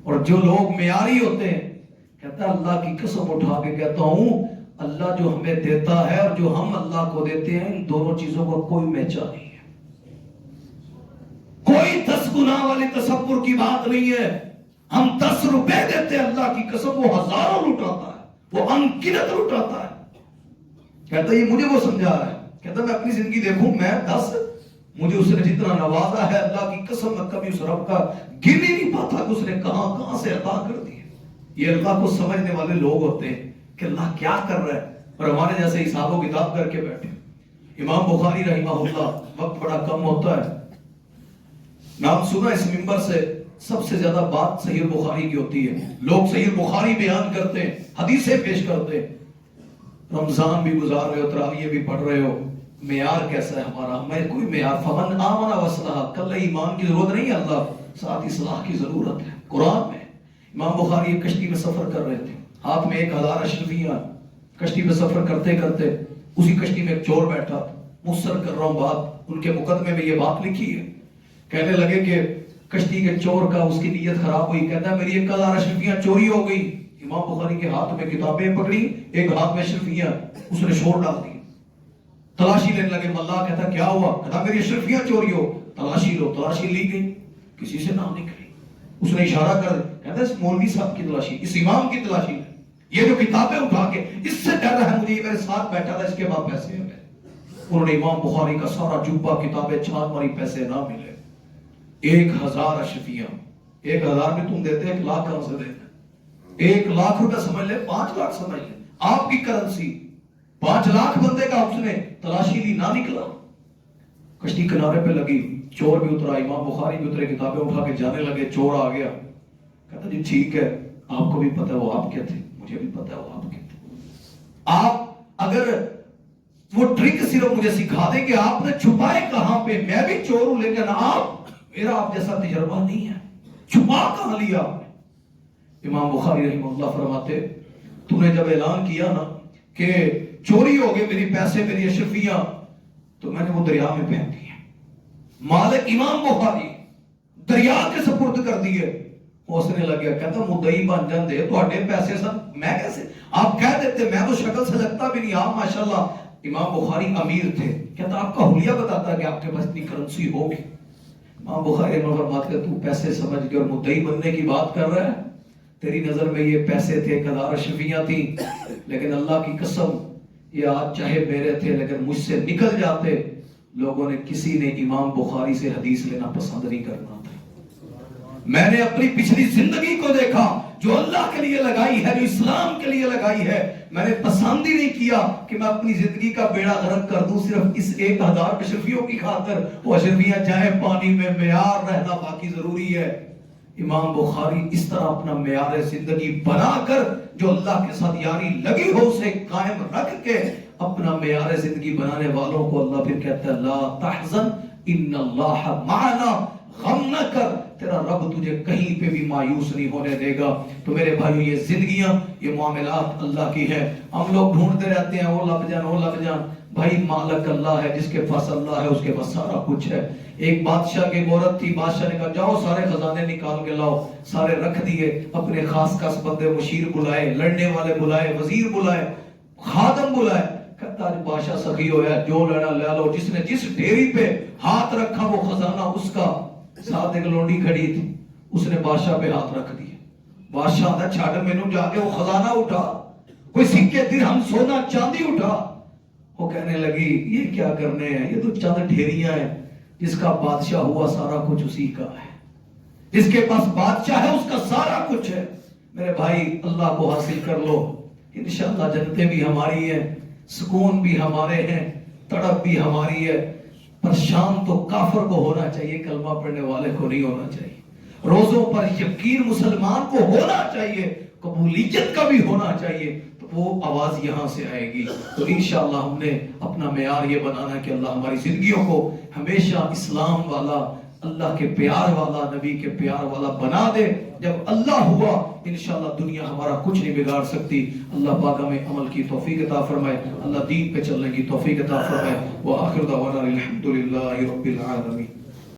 اور جو لوگ معیاری ہوتے ہیں، کہتا ہے اللہ کی قسم اٹھا کے کہتا ہوں اللہ جو ہمیں دیتا ہے اور جو ہم اللہ کو دیتے ہیں ان دونوں چیزوں کا کوئی میچا نہیں ہے، کوئی 10 گنا والے تصور کی بات نہیں ہے۔ ہم 10 روپے دیتے ہیں اللہ کی قسم وہ ہزاروں لٹاتا ہے، وہ انگنت لٹاتا ہے۔ کہتا ہے یہ مجھے وہ سمجھا رہا ہے، کہتا ہے میں اپنی زندگی دیکھوں، میں 10 مجھے اس نے جتنا نوازا ہے اللہ کی قسم میں کبھی اس رب کا گن ہی نہیں پاتا کہ اس نے کہاں کہاں سے عطا کر دی ہے۔ یہ اللہ کو سمجھنے والے لوگ ہوتے ہیں کہ اللہ کیا کر رہا ہے، اور ہمارے جیسے حساب و کتاب کر کے بیٹھے۔ امام بخاری رحمہ اللہ، وقت بڑا کم ہوتا ہے، نام سنا اس منبر سے سب سے زیادہ بات صحیح بخاری کی ہوتی ہے، لوگ صحیح بخاری بیان کرتے ہیں، حدیثیں پیش کرتے ہیں، رمضان بھی گزار رہے ہو، تراویح بھی پڑھ رہے ہو، معیار کیسا ہے ہمارا؟ ہمیں کوئی معیار، فمن آمن واصلح، کل ایمان کی ضرورت نہیں ہے، اللہ ساتھ اصلاح کی ضرورت ہے۔ قرآن میں امام بخاری ایک کشتی میں سفر کر رہے تھے، ہاتھ میں 1000 اشرفیاں، کشتی میں سفر کرتے کرتے اسی کشتی میں ایک چور بیٹھا تھا، مصر کر رہا ہوں بات، ان کے مقدمے میں یہ بات لکھی ہے، کہنے لگے کہ کشتی کے چور کا اس کی نیت خراب ہوئی، کہتا ہے میری 1000 اشرفیاں چوری ہو گئی۔ امام بخاری کے ہاتھ میں کتابیں پکڑی، ایک ہاتھ میں اشرفیاں، اس نے شور ڈال دی، تلاشی لینے لگے، ملا کہتا کیا ہوا؟ کہتا میری اشرفیاں چوری ہو، تلاشی لو، تلاشی لی گئی، کسی سے نہ نکلی، اس نے اشارہ کر کہتا اس مولوی صاحب کی تلاشی، اس امام کی تلاشی، یہ جو کتابیں اٹھا کے اس سے ڈر رہا ہے مجھے، یہ میرے ساتھ بیٹھا تھا اس کے بعد پیسے ہیں۔ انہوں نے امام بخاری کا سارا جبہ کتابیں چھان ماری، پیسے نہ ملے۔ 1000 اشرفیاں، 1000 میں تم دیتے 1 لاکھ کہاں سے دیتے؟ 1 لاکھ روپے سمجھ لے، 5 لاکھ سمجھ لے، آپ کی کرنسی 5 لاکھ بندے کا، اس نے تلاشی لی نہ نکلا۔ کشتی کنارے پہ لگی، چور بھی اترا، امام بخاری بھی اترے، کتابیں اٹھا کے جانے لگے، چور آ گیا، کہتا جی ٹھیک ہے، آپ کو بھی پتہ ہے وہ آپ کے تھے، مجھے بھی پتہ ہے وہ آپ کے تھے، آپ اگر وہ ٹرک صرف مجھے سکھا دیں کہ آپ نے چھپائے کہاں پہ، میں بھی چور ہوں لیکن میرا آپ جیسا تجربہ نہیں ہے، چھپا کہاں لیا آپ نے؟ امام بخاری رحمہ اللہ فرماتے تو نے جب اعلان کیا نا کہ چوری ہو گئے میری پیسے، میری اشرفیاں، تو میں نے وہ دریا میں پھینک دیے۔ مالک امام بخاری دریا کے سپرد کر دیے۔ وہ ہنسنے لگ گیا، کہتا مدعی بن جاندے تواڈے پیسے سب میں کیسے؟ آپ کہہ دیتے میں تو شکل سے لگتا بھی نہیں، آپ ماشاءاللہ امام بخاری امیر تھے، کہتا آپ کا حلیہ بتاتا کہ آپ کے پاس اتنی کرنسی ہوگی۔ امام بخاری فرماتے تو پیسے سمجھ کے اور مدعی بننے کی بات کر رہا ہے، تیری نظر میں یہ پیسے تھے، 1000 اشرفیاں تھیں، لیکن اللہ کی قسم یہ آج چاہے میرے تھے لیکن مجھ سے نکل جاتے، لوگوں نے کسی نے امام بخاری سے حدیث لینا پسند نہیں کرنا تھا۔ میں نے اپنی پچھلی زندگی کو دیکھا جو اللہ کے لیے لگائی ہے، جو اسلام کے لیے لگائی ہے، میں نے پسند ہی نہیں کیا کہ میں اپنی زندگی کا بیڑا غرق کر دوں صرف اس 1000 اشرفیوں کی خاطر۔ وہ اشرفیاں جائیں پانی میں، معیار رہنا باقی ضروری ہے۔ امام بخاری اس طرح اپنا معیار زندگی بنا کر جو اللہ کے ساتھ یاری لگی ہو اسے قائم رکھ کے اپنا معیار زندگی بنانے والوں کو اللہ پھر کہتا ہے لا تحزن ان اللہ معنا، غم نہ کر، تیرا رب تجھے کہیں پہ بھی مایوس نہیں ہونے دے گا۔ تو میرے بھائیو یہ زندگیاں، یہ معاملات اللہ کی ہے، ہم لوگ ڈھونڈتے رہتے ہیں وہ لب جان وہ لب جان، بھائی مالک اللہ ہے، جس کے پاس اللہ ہے اس کے پاس سارا کچھ ہے۔ ایک بادشاہ کی عورت تھی، بادشاہ نے کہا جاؤ سارے خزانے نکال کے لاؤ، سارے رکھ دیے، اپنے خاص خاص بندے مشیر بلائے، لڑنے والے بلائے، وزیر بلائے، خادم بلائے، کہتا ہے بادشاہ سخی ہویا، جو لینا لے لو، جس نے جس ڈھیری پہ ہاتھ رکھا وہ خزانہ اس کا۔ ساتھ ایک لونڈی کھڑی تھی، اس نے بادشاہ پہ ہاتھ رکھ دیا، بادشاہ آتا چھاڑ مینوں جا کے وہ خزانہ اٹھا، کوئی سکے درہم سونا چاندی اٹھا۔ وہ کہنے لگی یہ کیا کرنے ہیں، یہ تو چند ڈھیریاں ہیں، جس کا بادشاہ ہوا سارا کچھ اسی کا ہے، جس کے پاس بادشاہ ہے اس کا سارا کچھ ہے۔ میرے بھائی اللہ کو حاصل کر لو، انشاءاللہ جنتیں بھی ہماری ہیں، سکون بھی ہمارے ہیں، تڑپ بھی ہماری ہے۔ پریشان تو کافر کو ہونا چاہیے، کلمہ پڑھنے والے کو نہیں ہونا چاہیے۔ روزوں پر یقین مسلمان کو ہونا چاہیے، قبولیت کا بھی ہونا چاہیے۔ تو وہ آواز یہاں سے آئے گی. تو انشاءاللہ ہم نے اپنا معیار یہ بنانا ہے کہ اللہ ہماری زندگیوں کو ہمیشہ اسلام والا، اللہ کے پیار والا، نبی کے پیار والا بنا دے. جب اللہ ہوا انشاءاللہ دنیا ہمارا کچھ نہیں بگاڑ سکتی. اللہ پاک ہمیں عمل کی توفیق عطا فرمائے، اللہ دین پہ چلنے کی توفیق عطا فرمائے. وآخر دعوانا الحمدللہ رب العالمین.